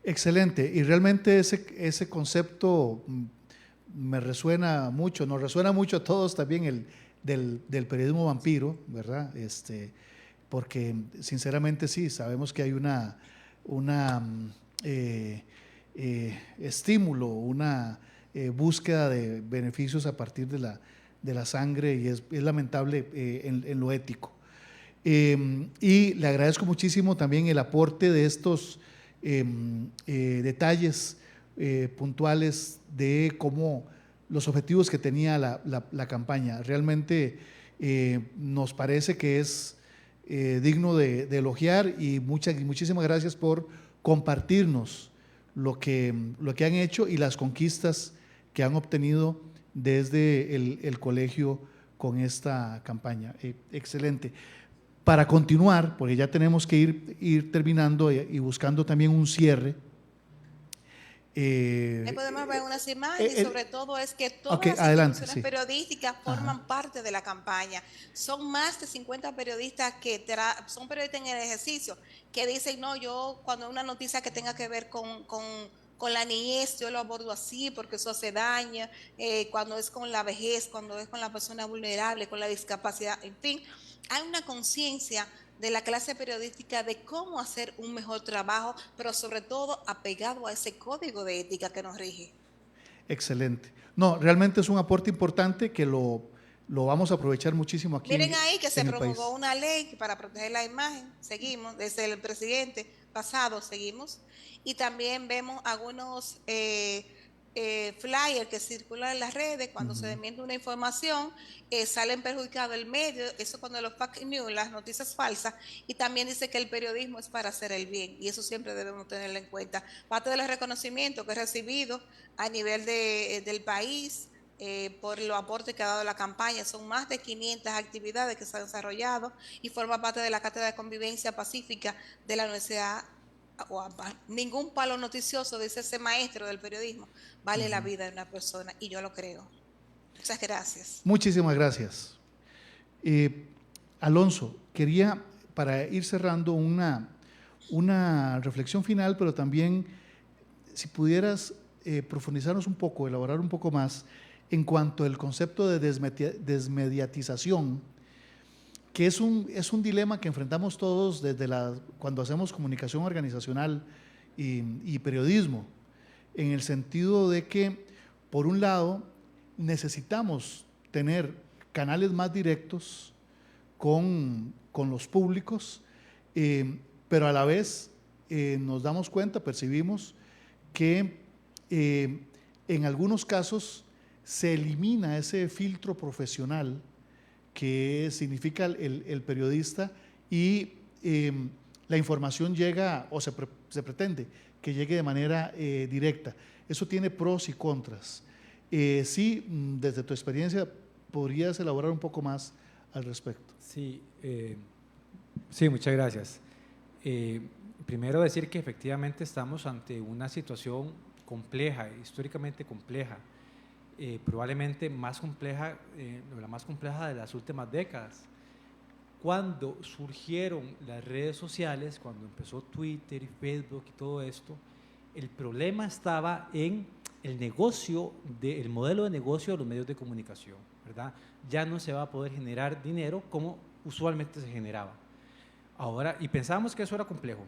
Excelente, y realmente ese concepto me resuena mucho, nos resuena mucho a todos también el del periodismo vampiro, ¿verdad? Porque sinceramente sí, sabemos que hay una estímulo, una búsqueda de beneficios a partir de la sangre, y es lamentable en lo ético. Y le agradezco muchísimo también el aporte de estos detalles puntuales de cómo los objetivos que tenía la campaña. Realmente nos parece que es digno de elogiar, y muchísimas gracias por compartirnos lo que han hecho y las conquistas que han obtenido desde el colegio con esta campaña. Excelente. Para continuar, porque ya tenemos que ir terminando y buscando también un cierre. Ahí podemos ver unas imágenes, y sobre todo es que todas las instituciones periodísticas forman parte de la campaña. Son más de 50 periodistas que son periodistas en el ejercicio, que dicen, no, yo cuando una noticia que tenga que ver con la niñez, yo lo abordo así porque eso hace daño, cuando es con la vejez, cuando es con la persona vulnerable, con la discapacidad, en fin, hay una conciencia de la clase periodística de cómo hacer un mejor trabajo, pero sobre todo apegado a ese código de ética que nos rige. Excelente. No, realmente es un aporte importante que lo vamos a aprovechar muchísimo aquí. Miren ahí que se promulgó una ley para proteger la imagen, seguimos, desde el presidente pasado seguimos, y también vemos algunos flyers que circulan en las redes cuando se desmiente una información, salen perjudicados el medio, eso cuando los fake news, las noticias falsas, y también dice que el periodismo es para hacer el bien, y eso siempre debemos tenerlo en cuenta. Parte del reconocimiento que he recibido a nivel del país por los aportes que ha dado la campaña, son más de 500 actividades que se han desarrollado y forma parte de la Cátedra de Convivencia Pacífica de la Universidad Guapa. Ningún palo noticioso, dice ese maestro del periodismo, vale la vida de una persona, y yo lo creo. Muchas gracias. Muchísimas gracias. Alonso, quería, para ir cerrando, una reflexión final, pero también si pudieras profundizarnos un poco, elaborar un poco más en cuanto al concepto de desmediatización, que es un dilema que enfrentamos todos desde cuando hacemos comunicación organizacional y periodismo, en el sentido de que, por un lado, necesitamos tener canales más directos con los públicos, pero a la vez nos damos cuenta, percibimos que en algunos casos se elimina ese filtro profesional que significa el periodista, y la información llega, o se pretende que llegue de manera directa. Eso tiene pros y contras. Sí, desde tu experiencia, ¿podrías elaborar un poco más al respecto? Sí, sí, muchas gracias. Primero decir que efectivamente estamos ante una situación compleja, históricamente compleja, probablemente más compleja, la más compleja de las últimas décadas. Cuando surgieron las redes sociales, cuando empezó Twitter y Facebook y todo esto, el problema estaba en el modelo de negocio de los medios de comunicación, ¿verdad? Ya no se va a poder generar dinero como usualmente se generaba. Ahora, y pensábamos que eso era complejo,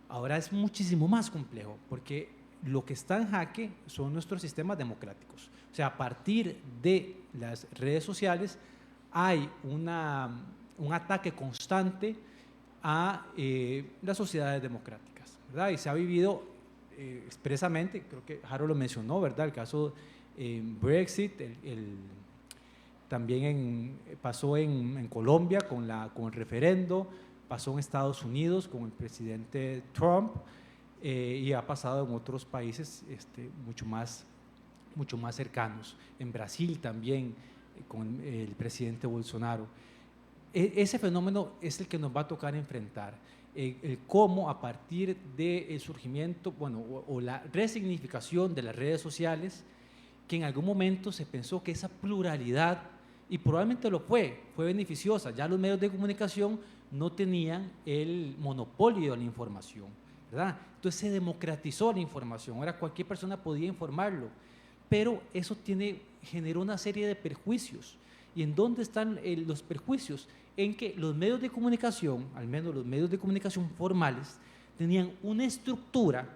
ahora es muchísimo más complejo, porque lo que está en jaque son nuestros sistemas democráticos. O sea, a partir de las redes sociales hay un ataque constante a las sociedades democráticas, ¿verdad? Y se ha vivido expresamente, creo que Harold lo mencionó, ¿verdad? El caso Brexit, también pasó en Colombia con el referendo, pasó en Estados Unidos con el presidente Trump, y ha pasado en otros países mucho más cercanos. En Brasil también, con el presidente Bolsonaro. Ese fenómeno es el que nos va a tocar enfrentar. El cómo a partir del surgimiento, o la resignificación de las redes sociales, que en algún momento se pensó que esa pluralidad, y probablemente lo fue beneficiosa. Ya los medios de comunicación no tenían el monopolio de la información, ¿verdad? Entonces se democratizó la información, ahora cualquier persona podía informarlo, pero eso generó una serie de perjuicios. ¿Y en dónde están los perjuicios? En que los medios de comunicación, al menos los medios de comunicación formales, tenían una estructura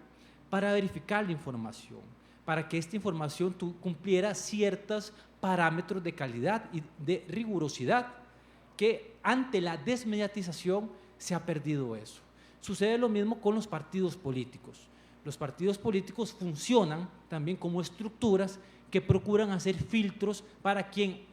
para verificar la información, para que esta información cumpliera ciertos parámetros de calidad y de rigurosidad, que ante la desmediatización se ha perdido eso. Sucede lo mismo con los partidos políticos. Los partidos políticos funcionan también como estructuras que procuran hacer filtros para quien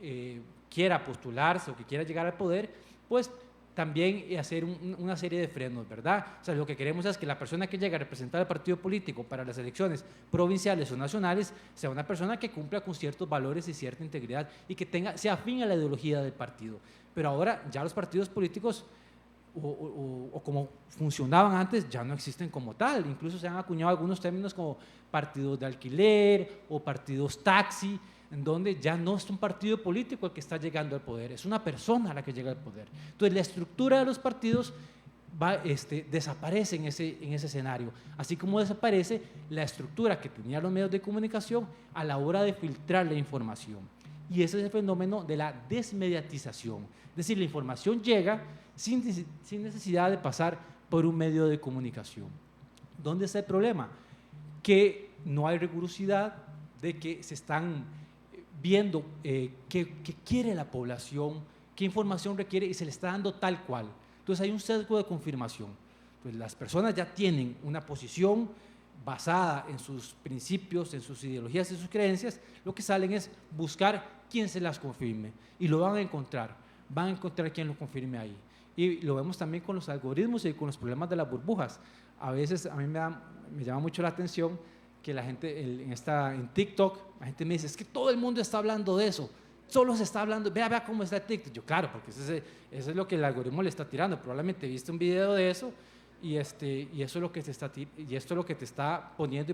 quiera postularse o que quiera llegar al poder, pues también hacer una serie de frenos, ¿verdad? O sea, lo que queremos es que la persona que llega a representar al partido político para las elecciones provinciales o nacionales sea una persona que cumpla con ciertos valores y cierta integridad y que sea afín a la ideología del partido. Pero ahora ya los partidos políticos o como funcionaban antes ya no existen como tal, incluso se han acuñado algunos términos como partidos de alquiler o partidos taxi, en donde ya no es un partido político el que está llegando al poder, es una persona la que llega al poder. Entonces la estructura de los partidos desaparece en ese escenario, así como desaparece la estructura que tenían los medios de comunicación a la hora de filtrar la información. Y ese es el fenómeno de la desmediatización, es decir, la información llega sin necesidad de pasar por un medio de comunicación. ¿Dónde está el problema? Que no hay rigurosidad, de que se están viendo qué quiere la población, qué información requiere y se le está dando tal cual. Entonces hay un sesgo de confirmación. Pues las personas ya tienen una posición basada en sus principios, en sus ideologías y sus creencias, lo que salen es buscar quién se las confirme y lo van a encontrar quién lo confirme ahí. Y lo vemos también con los algoritmos y con los problemas de las burbujas. A veces a mí me llama mucho la atención que la gente en TikTok, la gente me dice, es que todo el mundo está hablando de eso, solo se está hablando, vea cómo está TikTok. Yo, claro, porque eso es lo que el algoritmo le está tirando, probablemente viste un video de eso y esto es lo que te está poniendo.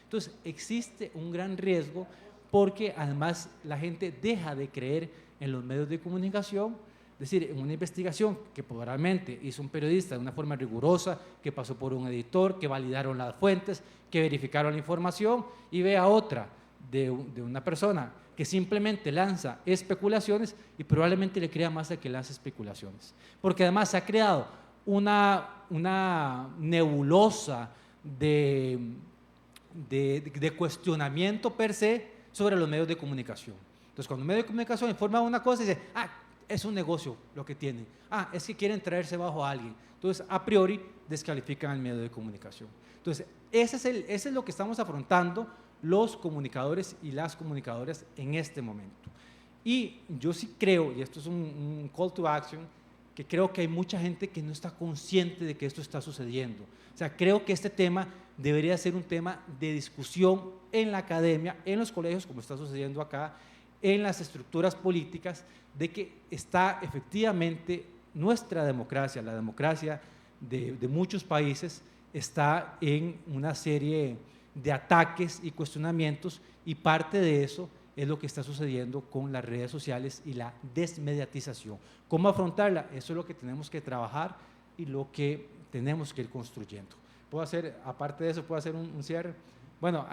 Entonces existe un gran riesgo porque además la gente deja de creer en los medios de comunicación. Es decir, en una investigación que probablemente hizo un periodista de una forma rigurosa, que pasó por un editor, que validaron las fuentes, que verificaron la información, y ve a otra de una persona que simplemente lanza especulaciones y probablemente le crea más a que lanza especulaciones. Porque además se ha creado una nebulosa de cuestionamiento per se sobre los medios de comunicación. Entonces, cuando un medio de comunicación informa una cosa y dice, es un negocio lo que tienen, es que quieren traerse bajo a alguien, entonces a priori descalifican al medio de comunicación. Entonces ese es lo que estamos afrontando los comunicadores y las comunicadoras en este momento. Y yo sí creo, y esto es un call to action, que creo que hay mucha gente que no está consciente de que esto está sucediendo. O sea, creo que este tema debería ser un tema de discusión en la academia, en los colegios, como está sucediendo acá, en las estructuras políticas, de que está efectivamente nuestra democracia, la democracia de muchos países, está en una serie de ataques y cuestionamientos, y parte de eso es lo que está sucediendo con las redes sociales y la desmediatización. ¿Cómo afrontarla? Eso es lo que tenemos que trabajar y lo que tenemos que ir construyendo. Aparte de eso, ¿puedo hacer un cierre? Bueno,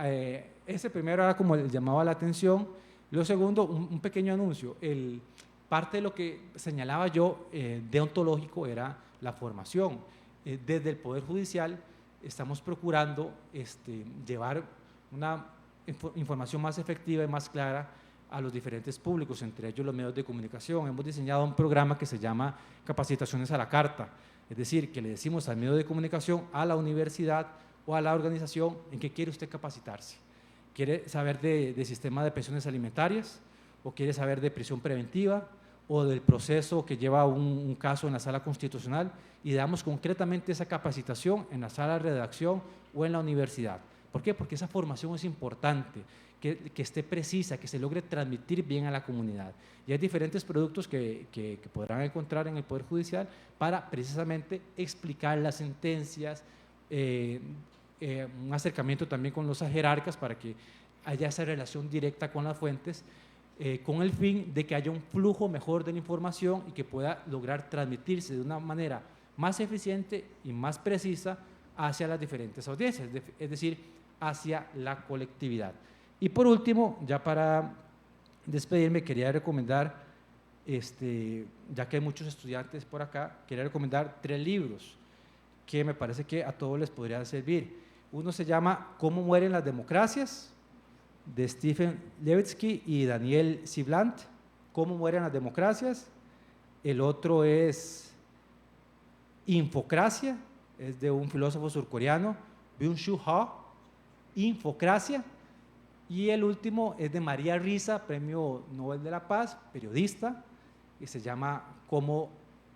ese primero era como el llamado a la atención. Lo segundo, un pequeño anuncio. Parte de lo que señalaba yo deontológico era la formación. Desde el Poder Judicial estamos procurando llevar una información más efectiva y más clara a los diferentes públicos, entre ellos los medios de comunicación. Hemos diseñado un programa que se llama Capacitaciones a la Carta, es decir, que le decimos al medio de comunicación, a la universidad o a la organización en qué quiere usted capacitarse. ¿Quiere saber de sistema de pensiones alimentarias? ¿O quiere saber de prisión preventiva? ¿O del proceso que lleva un caso en la sala constitucional? Y damos concretamente esa capacitación en la sala de redacción o en la universidad. ¿Por qué? Porque esa formación es importante, que esté precisa, que se logre transmitir bien a la comunidad. Y hay diferentes productos que podrán encontrar en el Poder Judicial para precisamente explicar las sentencias, un acercamiento también con los jerarcas para que haya esa relación directa con las fuentes, con el fin de que haya un flujo mejor de la información y que pueda lograr transmitirse de una manera más eficiente y más precisa hacia las diferentes audiencias, es decir, hacia la colectividad. Y por último, ya para despedirme, quería recomendar, ya que hay muchos estudiantes por acá, quería recomendar 3 libros que me parece que a todos les podrían servir. Uno se llama ¿Cómo mueren las democracias?, de Stephen Levitsky y Daniel Siblant, ¿Cómo mueren las democracias? El otro es Infocracia, es de un filósofo surcoreano, Byung-Chul Ha, Infocracia. Y el último es de María Risa, Premio Nobel de la Paz, periodista, y se llama ¿Cómo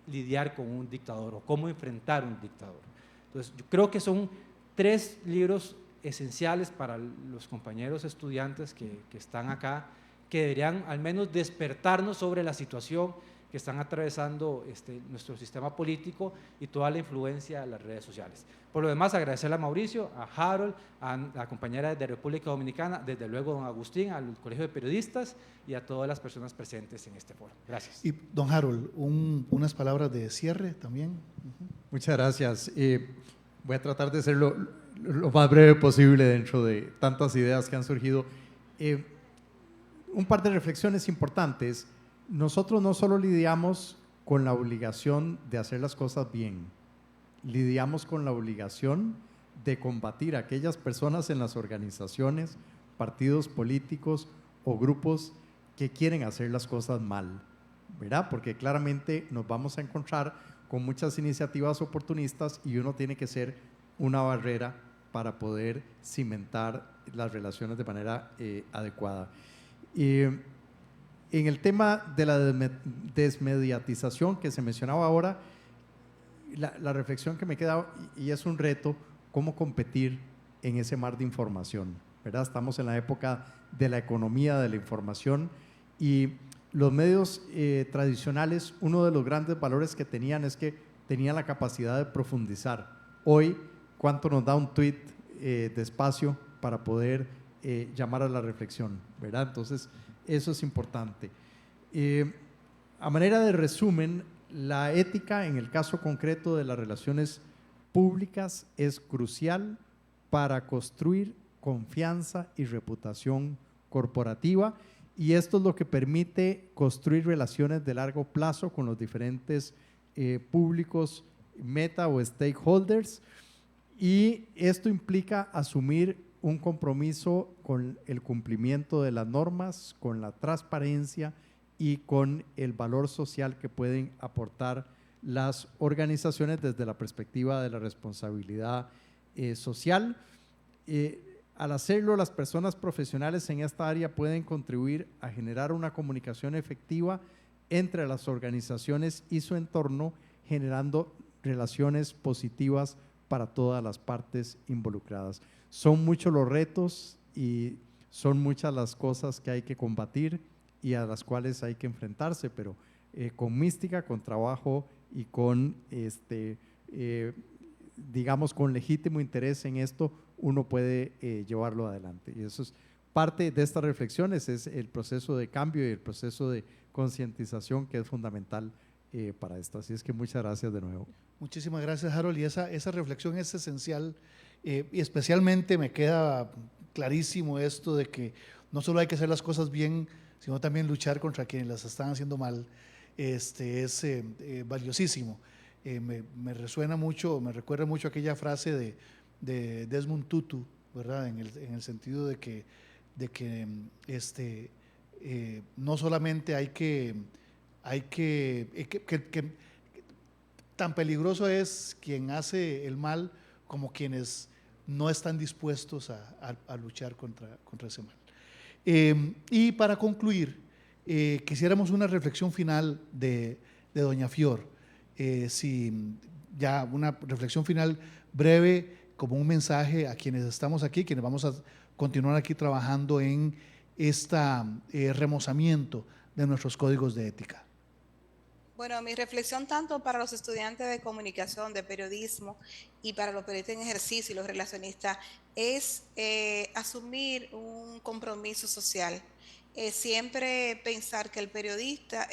lidiar con un dictador o cómo enfrentar un dictador. Entonces, yo creo que son 3 libros esenciales para los compañeros estudiantes que están acá, que deberían al menos despertarnos sobre la situación que están atravesando nuestro sistema político y toda la influencia de las redes sociales. Por lo demás, agradecerle a Mauricio, a Harold, a la compañera de República Dominicana, desde luego don Agustín, al Colegio de Periodistas y a todas las personas presentes en este foro. Gracias. Y don Harold, unas palabras de cierre también. Muchas gracias. Voy a tratar de ser lo más breve posible dentro de tantas ideas que han surgido. Un par de reflexiones importantes. Nosotros no solo lidiamos con la obligación de hacer las cosas bien, lidiamos con la obligación de combatir a aquellas personas en las organizaciones, partidos políticos o grupos que quieren hacer las cosas mal, ¿verdad? Porque claramente nos vamos a encontrar con muchas iniciativas oportunistas y uno tiene que ser una barrera para poder cimentar las relaciones de manera adecuada. En el tema de la desmediatización que se mencionaba ahora, la reflexión que me queda, y es un reto, cómo competir en ese mar de información, ¿verdad? Estamos en la época de la economía de la información y los medios tradicionales, uno de los grandes valores que tenían es que tenían la capacidad de profundizar. Hoy, ¿cuánto nos da un tweet de espacio para poder llamar a la reflexión, ¿verdad? Entonces, eso es importante. A manera de resumen, la ética en el caso concreto de las relaciones públicas es crucial para construir confianza y reputación corporativa, y esto es lo que permite construir relaciones de largo plazo con los diferentes públicos meta o stakeholders, y esto implica asumir un compromiso con el cumplimiento de las normas, con la transparencia y con el valor social que pueden aportar las organizaciones desde la perspectiva de la responsabilidad social. Al hacerlo, las personas profesionales en esta área pueden contribuir a generar una comunicación efectiva entre las organizaciones y su entorno, generando relaciones positivas para todas las partes involucradas. Son muchos los retos y son muchas las cosas que hay que combatir y a las cuales hay que enfrentarse, pero con mística, con trabajo y con, digamos, con legítimo interés en esto, uno puede llevarlo adelante. Y eso es parte de estas reflexiones, es el proceso de cambio y el proceso de concientización que es fundamental para esto. Así es que muchas gracias de nuevo. Muchísimas gracias, Harold, y esa reflexión es esencial, y especialmente me queda clarísimo esto de que no solo hay que hacer las cosas bien, sino también luchar contra quienes las están haciendo mal. Es valiosísimo. Me resuena mucho, me recuerda mucho aquella frase de Desmond Tutu, ¿verdad? En el sentido de que no solamente hay que tan peligroso es quien hace el mal como quienes no están dispuestos a luchar contra ese mal. Y para concluir, quisiéramos una reflexión final de doña Fior, si ya una reflexión final breve como un mensaje a quienes estamos aquí, quienes vamos a continuar aquí trabajando en este remozamiento de nuestros códigos de ética. Bueno, mi reflexión tanto para los estudiantes de comunicación, de periodismo y para los periodistas en ejercicio y los relacionistas es asumir un compromiso social. Siempre pensar que el relacionista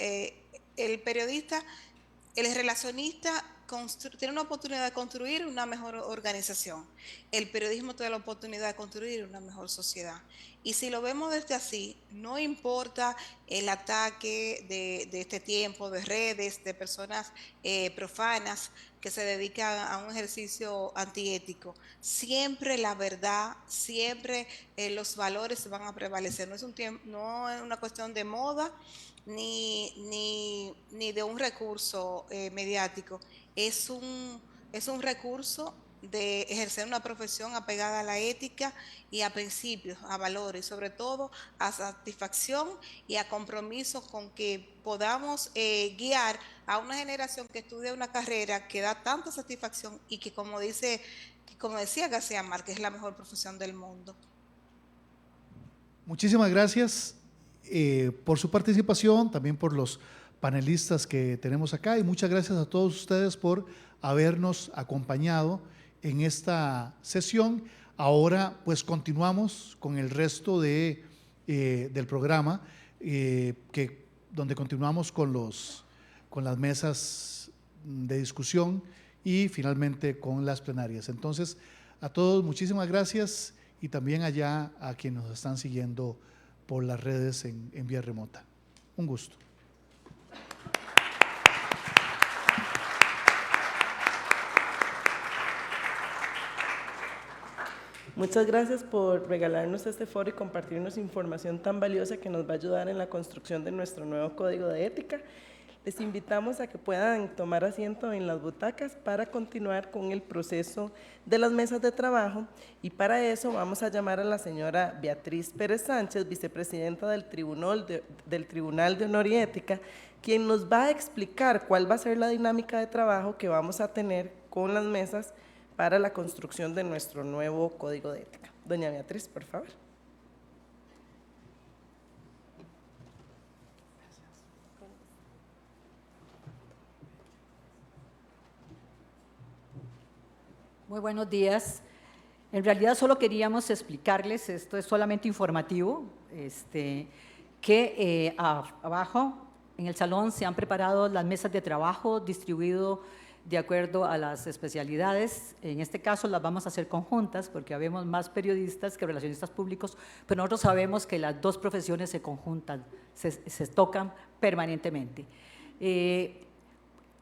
tiene una oportunidad de construir una mejor organización. El periodismo tiene la oportunidad de construir una mejor sociedad. Y si lo vemos desde así, no importa el ataque de este tiempo, de redes, de personas profanas que se dedican a un ejercicio antiético, siempre la verdad, siempre los valores van a prevalecer. No es una cuestión de moda ni de un recurso mediático. Es un recurso de ejercer una profesión apegada a la ética y a principios, a valores, y sobre todo a satisfacción y a compromiso con que podamos guiar a una generación que estudia una carrera que da tanta satisfacción y que, como decía García Márquez, es la mejor profesión del mundo. Muchísimas gracias por su participación, también por los panelistas que tenemos acá, y muchas gracias a todos ustedes por habernos acompañado en esta sesión. Ahora pues continuamos con el resto del programa, donde continuamos con las mesas de discusión y finalmente con las plenarias. Entonces, a todos muchísimas gracias, y también allá a quienes nos están siguiendo por las redes en vía remota. Un gusto. Muchas gracias por regalarnos este foro y compartirnos información tan valiosa que nos va a ayudar en la construcción de nuestro nuevo código de ética. Les invitamos a que puedan tomar asiento en las butacas para continuar con el proceso de las mesas de trabajo, y para eso vamos a llamar a la señora Beatriz Pérez Sánchez, vicepresidenta del Tribunal de Honor y Ética, quien nos va a explicar cuál va a ser la dinámica de trabajo que vamos a tener con las mesas para la construcción de nuestro nuevo código de ética. Doña Beatriz, por favor. Muy buenos días. En realidad solo queríamos explicarles, esto es solamente informativo, que abajo en el salón se han preparado las mesas de trabajo distribuido de acuerdo a las especialidades. En este caso las vamos a hacer conjuntas porque habemos más periodistas que relacionistas públicos, pero nosotros sabemos que las dos profesiones se conjuntan, se tocan permanentemente.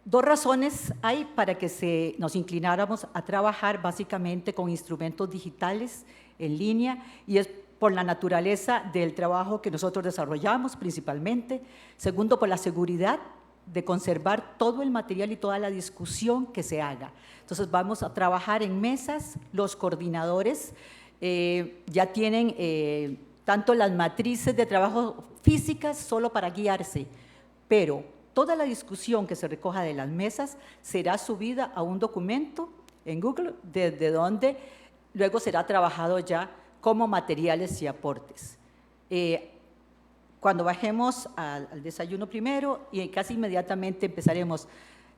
Dos razones hay para que nos inclináramos a trabajar básicamente con instrumentos digitales en línea, y es por la naturaleza del trabajo que nosotros desarrollamos principalmente. Segundo, por la seguridad de conservar todo el material y toda la discusión que se haga. Entonces vamos a trabajar en mesas, los coordinadores ya tienen tanto las matrices de trabajo físicas solo para guiarse, pero toda la discusión que se recoja de las mesas será subida a un documento en Google, desde donde luego será trabajado ya como materiales y aportes. Cuando bajemos al desayuno primero y casi inmediatamente empezaremos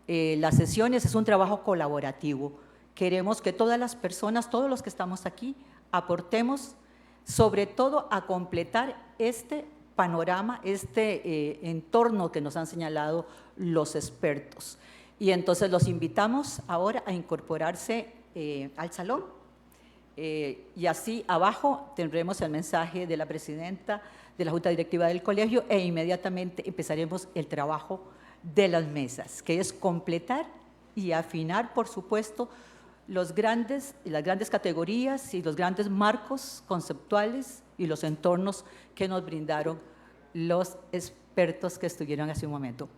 las sesiones, es un trabajo colaborativo. Queremos que todas las personas, todos los que estamos aquí, aportemos sobre todo a completar este panorama, entorno que nos han señalado los expertos. Y entonces los invitamos ahora a incorporarse al salón, y así abajo tendremos el mensaje de la presidenta de la Junta Directiva del Colegio, e inmediatamente empezaremos el trabajo de las mesas, que es completar y afinar, por supuesto, las grandes categorías y los grandes marcos conceptuales y los entornos que nos brindaron los expertos que estuvieron hace un momento.